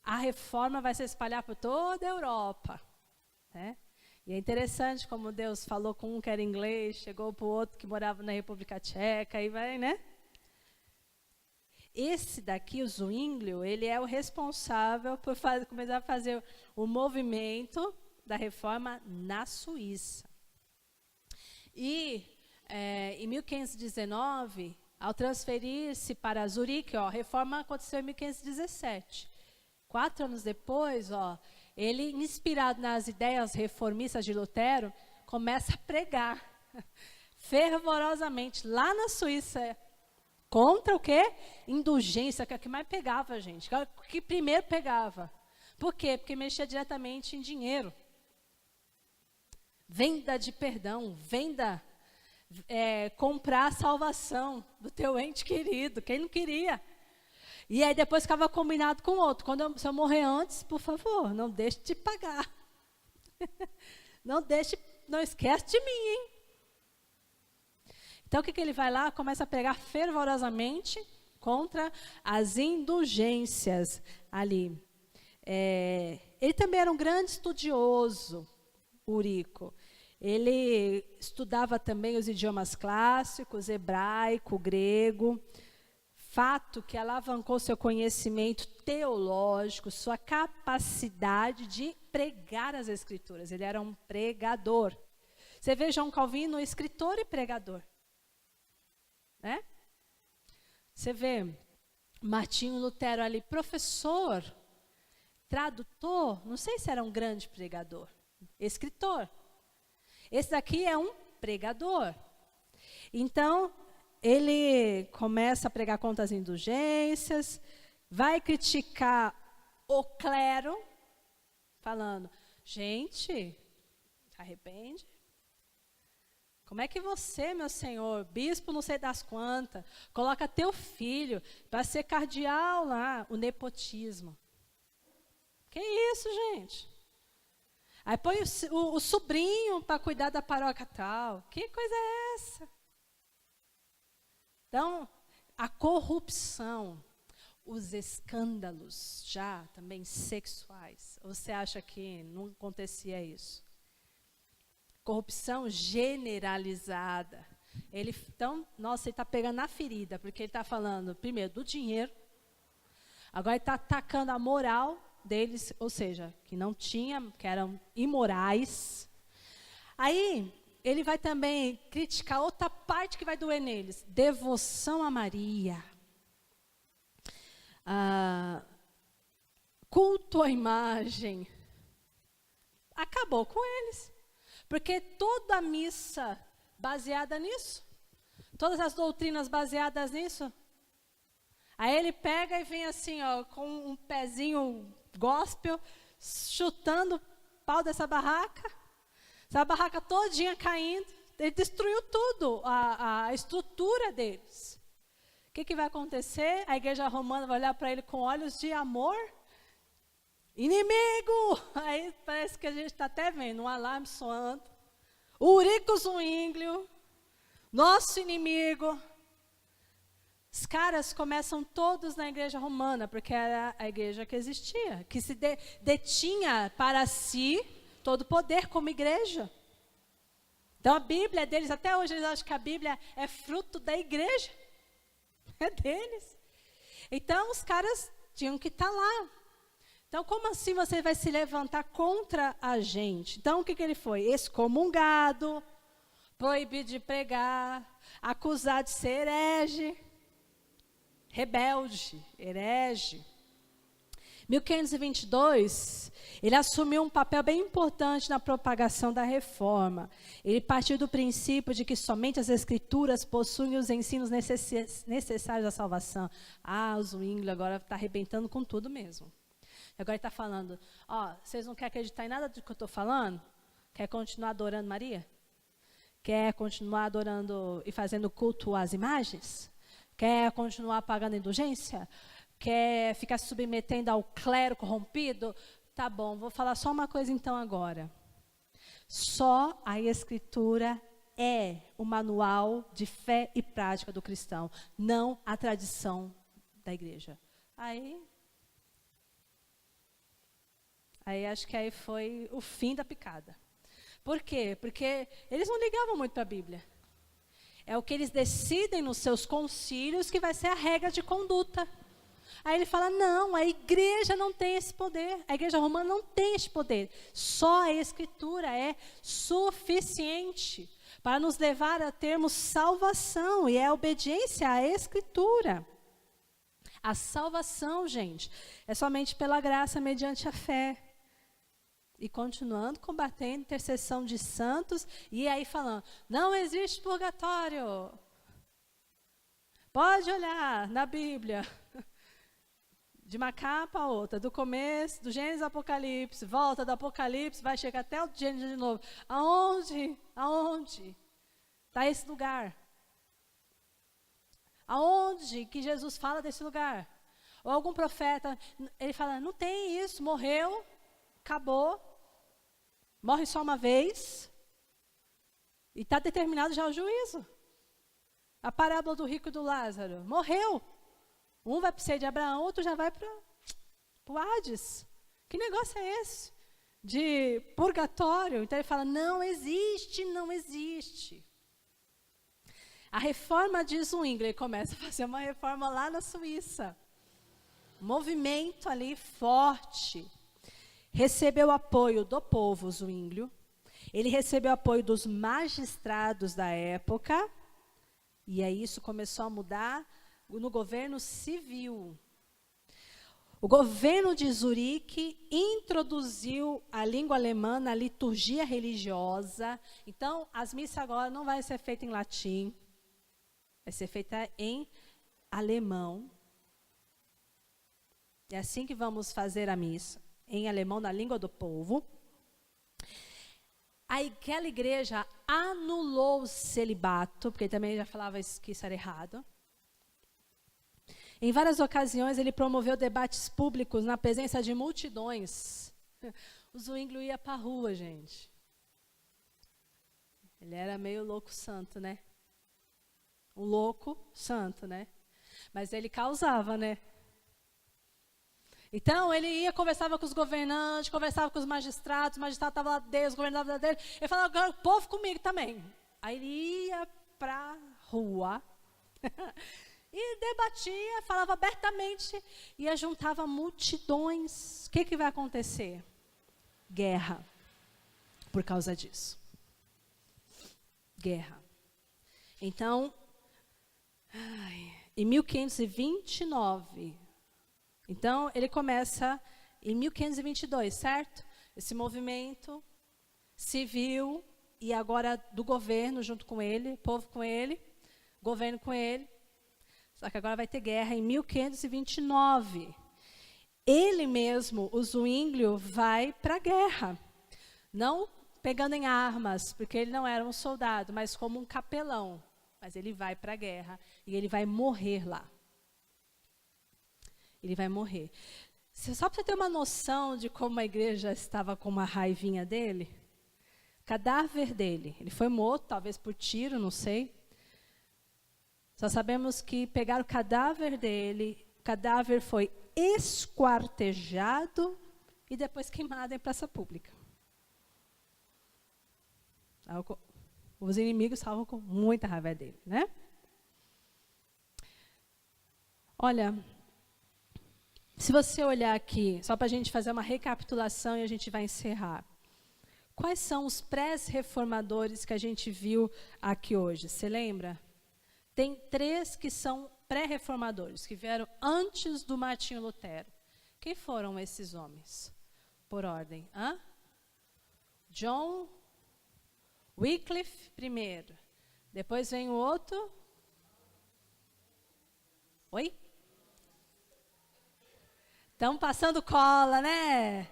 A reforma vai se espalhar por toda a Europa, né? E é interessante como Deus falou com um que era inglês, chegou para o outro que morava na República Tcheca, e vai, né? Esse daqui, o Zwinglio, ele é o responsável por começar a fazer o movimento da reforma na Suíça. E em 1519, ao transferir-se para Zurique, a reforma aconteceu em 1517. 4 anos depois, ele, inspirado nas ideias reformistas de Lutero, começa a pregar fervorosamente lá na Suíça contra o quê? Indulgência, que é o que mais pegava, gente. O que primeiro pegava. Por quê? Porque mexia diretamente em dinheiro. Venda de perdão, comprar a salvação do teu ente querido, quem não queria. E aí depois ficava combinado com o outro. Se eu morrer antes, por favor, não deixe de pagar. Não esquece de mim, hein? Então o que ele vai lá? Começa a pregar fervorosamente contra as indulgências ali. Ele também era um grande estudioso, Ulrico. Ele estudava também os idiomas clássicos, hebraico, grego. Fato que alavancou seu conhecimento teológico, sua capacidade de pregar as Escrituras. Ele era um pregador. Você vê João Calvino, escritor e pregador. Né? Você vê Martinho Lutero ali, professor, tradutor, não sei se era um grande pregador, escritor. Esse daqui é um pregador. Então, ele começa a pregar contra as indulgências, vai criticar o clero, falando, gente, arrepende. Como é que você, meu senhor, bispo não sei das quantas, coloca teu filho para ser cardeal lá, o nepotismo? Que isso, gente? Aí põe o sobrinho para cuidar da paróquia tal. Que coisa é essa? Então, a corrupção, os escândalos já também sexuais. Você acha que não acontecia isso? Corrupção generalizada. Então, nossa, ele está pegando na ferida, porque ele está falando, primeiro, do dinheiro. Agora ele está atacando a moral deles, ou seja, que não tinha, que eram imorais. Aí, ele vai também criticar outra parte que vai doer neles. Devoção a Maria. Culto à imagem. Acabou com eles. Porque toda a missa baseada nisso. Todas as doutrinas baseadas nisso. Aí ele pega e vem assim, com um pezinho gospel, chutando o pau dessa barraca. Essa barraca todinha caindo, ele destruiu tudo, a estrutura deles. O que vai acontecer? A igreja romana vai olhar para ele com olhos de amor. Inimigo! Aí parece que a gente está até vendo um alarme soando. Ulrico Zwinglio, nosso inimigo. Os caras começam todos na igreja romana, porque era a igreja que existia, que se detinha para si todo o poder como igreja. Então a Bíblia é deles, até hoje eles acham que a Bíblia é fruto da igreja. É deles. Então os caras tinham que estar lá. Então como assim você vai se levantar contra a gente? Então o que ele foi? Excomungado, proibir de pregar, acusar de ser herege, rebelde, herege. 1522, ele assumiu um papel bem importante na propagação da reforma. Ele partiu do princípio de que somente as escrituras possuem os ensinos necessários à salvação. O Zwingli agora está arrebentando com tudo mesmo. Agora ele está falando, vocês não querem acreditar em nada do que eu estou falando? Quer continuar adorando Maria? Quer continuar adorando e fazendo culto às imagens? Quer continuar pagando indulgência? Quer ficar se submetendo ao clero corrompido? Tá bom, vou falar só uma coisa então agora. Só a Escritura é o manual de fé e prática do cristão, não a tradição da igreja. Aí acho que aí foi o fim da picada. Por quê? Porque eles não ligavam muito para a Bíblia. É o que eles decidem nos seus concílios que vai ser a regra de conduta. Aí ele fala, não, a igreja não tem esse poder. A igreja romana não tem esse poder. Só a Escritura é suficiente para nos levar a termos salvação. E é a obediência à Escritura. A salvação, gente, é somente pela graça mediante a fé. E continuando combatendo intercessão de santos. E aí falando, não existe purgatório. Pode olhar na Bíblia. De uma capa a outra, do começo, do Gênesis ao Apocalipse, volta do Apocalipse, vai chegar até o Gênesis de novo. Aonde está esse lugar? Aonde que Jesus fala desse lugar? Ou algum profeta, ele fala, não tem isso, morreu, acabou, morre só uma vez, e está determinado já o juízo. A parábola do rico e do Lázaro, morreu. Um vai para o seio de Abraão, outro já vai para o Hades. Que negócio é esse? De purgatório. Então ele fala, não existe, não existe. A reforma de Zwingli começa a fazer uma reforma lá na Suíça. Movimento ali forte. Recebeu apoio do povo Zwingli. Ele recebeu apoio dos magistrados da época. E aí isso começou a mudar no governo civil. O governo de Zurique introduziu a língua alemã na liturgia religiosa. Então, as missas agora não vai ser feitas em latim, vai ser feita em alemão. É assim que vamos fazer a missa, em alemão, na língua do povo. Aquela igreja anulou o celibato, porque também já falava que isso era errado. Em várias ocasiões, ele promoveu debates públicos na presença de multidões. O Zwingli ia para a rua, gente. Ele era meio louco santo, né? Um louco santo, né? Mas ele causava, né? Então, ele ia, conversava com os governantes, conversava com os magistrados estavam lá dele, os governadores lá dele. Ele falava, agora o povo comigo também. Aí ele ia para a rua. E debatia, falava abertamente, e juntava multidões. O que vai acontecer? Guerra, por causa disso. Guerra. Então, em 1529, então ele começa em 1522, certo? Esse movimento civil, e agora do governo junto com ele, povo com ele, governo com ele. Só que agora vai ter guerra em 1529. Ele mesmo, o Zwingli, vai para a guerra. Não pegando em armas, porque ele não era um soldado, mas como um capelão. Mas ele vai para a guerra e ele vai morrer lá. Ele vai morrer. Só para você ter uma noção de como a igreja estava com uma raivinha dele, cadáver dele, ele foi morto, talvez por tiro, não sei. Só sabemos que pegaram o cadáver dele, o cadáver foi esquartejado e depois queimado em praça pública. Os inimigos estavam com muita raiva dele, né? Olha, se você olhar aqui, só para a gente fazer uma recapitulação e a gente vai encerrar. quais são os pré-reformadores que a gente viu aqui hoje? Você lembra? Tem 3 que são pré-reformadores, que vieram antes do Martinho Lutero. Quem foram esses homens? Por ordem. John Wycliffe primeiro. Depois vem o outro. Oi? Estão passando cola, né?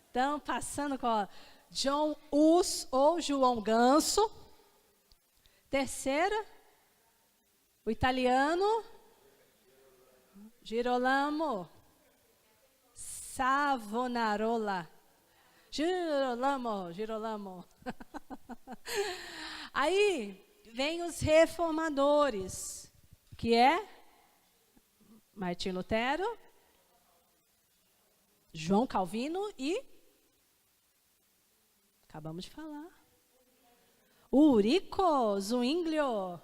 Estão passando cola. John Hus ou João Ganso. Terceira, o italiano Girolamo Savonarola. Girolamo. Aí vem os reformadores, que é Martinho Lutero, João Calvino e acabamos de falar, Ulrico Zwinglio,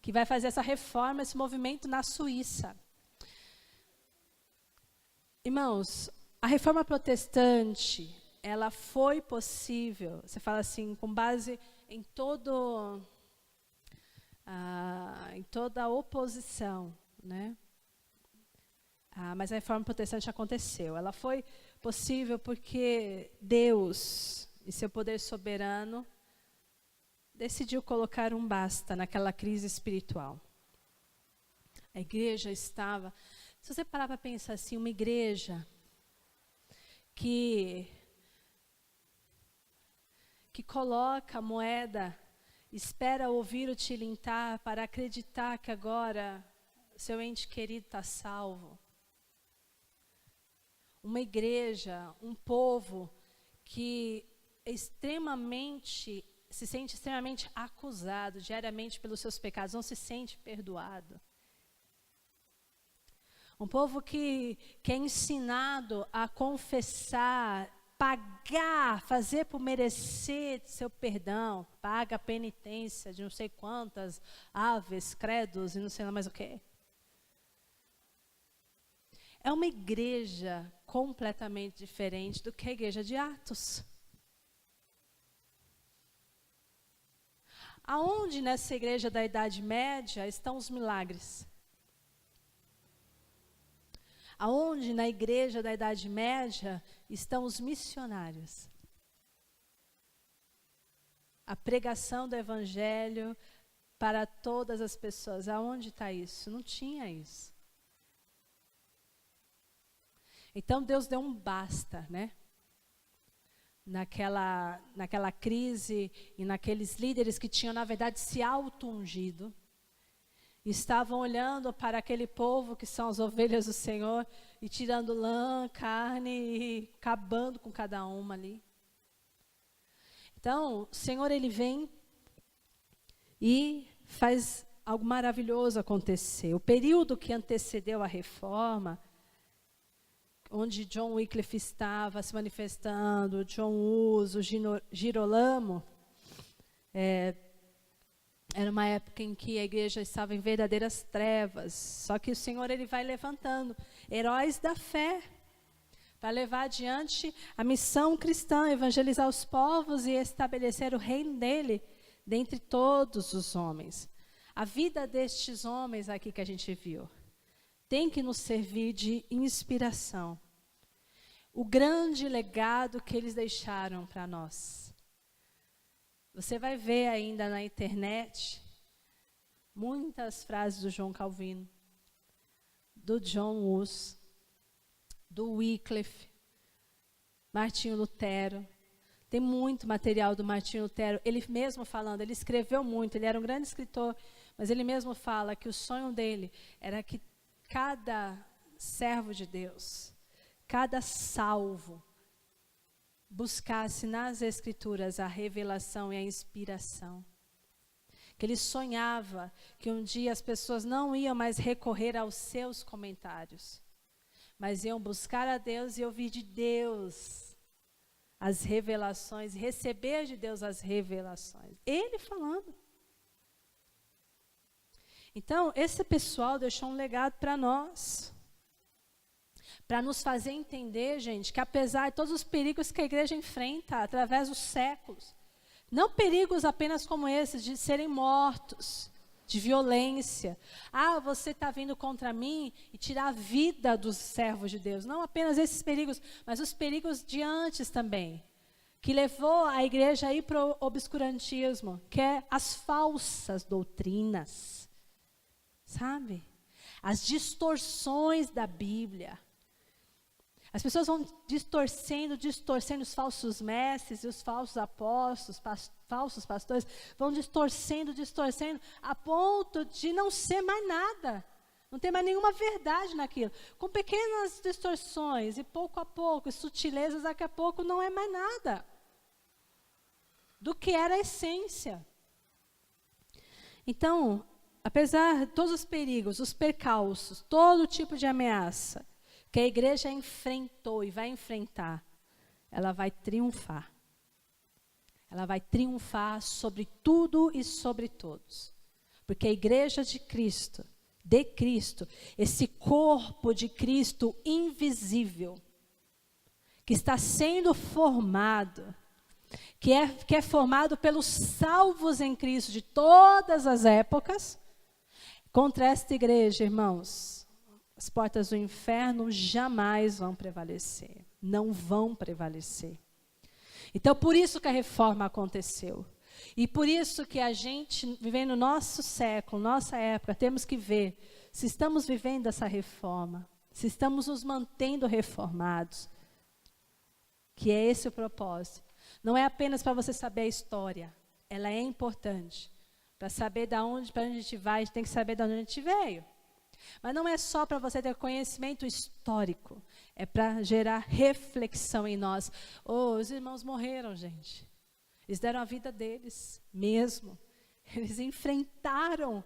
que vai fazer essa reforma, esse movimento na Suíça. Irmãos, a reforma protestante, ela foi possível, você fala assim, com base em toda a oposição, né? Mas a reforma protestante aconteceu. Ela foi possível porque Deus, em seu poder soberano, decidiu colocar um basta naquela crise espiritual. A igreja estava... Se você parar para pensar assim, uma igreja que coloca a moeda, espera ouvir o tilintar para acreditar que agora seu ente querido está salvo. Uma igreja, um povo que se sente extremamente acusado diariamente pelos seus pecados, não se sente perdoado. Um povo que é ensinado a confessar, pagar, fazer por merecer seu perdão, paga a penitência de não sei quantas aves, credos e não sei lá mais o que. É uma igreja completamente diferente do que a igreja de Atos. Aonde nessa igreja da Idade Média estão os milagres? Aonde na igreja da Idade Média estão os missionários? A pregação do evangelho para todas as pessoas. Aonde está isso? Não tinha isso. Então Deus deu um basta, né? Naquela crise e naqueles líderes que tinham, na verdade, se auto-ungido. Estavam olhando para aquele povo que são as ovelhas do Senhor e tirando lã, carne e acabando com cada uma ali. Então, o Senhor, Ele vem e faz algo maravilhoso acontecer. O período que antecedeu a reforma, onde John Wycliffe estava se manifestando, John Hus, o Girolamo, era uma época em que a igreja estava em verdadeiras trevas. Só que o Senhor, Ele vai levantando heróis da fé para levar adiante a missão cristã, evangelizar os povos e estabelecer o reino dEle dentre todos os homens. A vida destes homens aqui que a gente viu tem que nos servir de inspiração. O grande legado que eles deixaram para nós. Você vai ver ainda na internet muitas frases do João Calvino, do John Hus, do Wycliffe, Martinho Lutero. Tem muito material do Martinho Lutero. Ele mesmo falando, ele escreveu muito, ele era um grande escritor, mas ele mesmo fala que o sonho dele era que cada servo de Deus, cada salvo, buscasse nas Escrituras a revelação e a inspiração. Que ele sonhava que um dia as pessoas não iam mais recorrer aos seus comentários, mas iam buscar a Deus e ouvir de Deus as revelações, receber de Deus as revelações. Ele falando. Então, esse pessoal deixou um legado para nós. para nos fazer entender, gente, que apesar de todos os perigos que a igreja enfrenta através dos séculos, não perigos apenas como esses, de serem mortos, de violência. Ah, você está vindo contra mim e tirar a vida dos servos de Deus. Não apenas esses perigos, mas os perigos de antes também, que levou a igreja a ir para o obscurantismo, que é as falsas doutrinas, sabe? As distorções da Bíblia. As pessoas vão distorcendo os falsos mestres e os falsos apóstolos, falsos pastores, vão distorcendo, a ponto de não ser mais nada. Não tem mais nenhuma verdade naquilo. Com pequenas distorções e pouco a pouco, sutilezas, daqui a pouco não é mais nada do que era a essência. Então, apesar de todos os perigos, os percalços, todo tipo de ameaça que a igreja enfrentou e vai enfrentar, ela vai triunfar. Ela vai triunfar sobre tudo e sobre todos. Porque a igreja de Cristo, esse corpo de Cristo invisível, que está sendo formado, que é formado pelos salvos em Cristo de todas as épocas, contra esta igreja, irmãos, as portas do inferno jamais vão prevalecer. Não vão prevalecer. Então, por isso que a reforma aconteceu. E por isso que a gente, vivendo nosso século, nossa época, temos que ver se estamos vivendo essa reforma, se estamos nos mantendo reformados. Que é esse o propósito. Não é apenas para você saber a história. Ela é importante. Para saber para onde a gente vai, a gente tem que saber de onde a gente veio. Mas não é só para você ter conhecimento histórico. É para gerar reflexão em nós. Oh, os irmãos morreram, gente. Eles deram a vida deles mesmo. Eles enfrentaram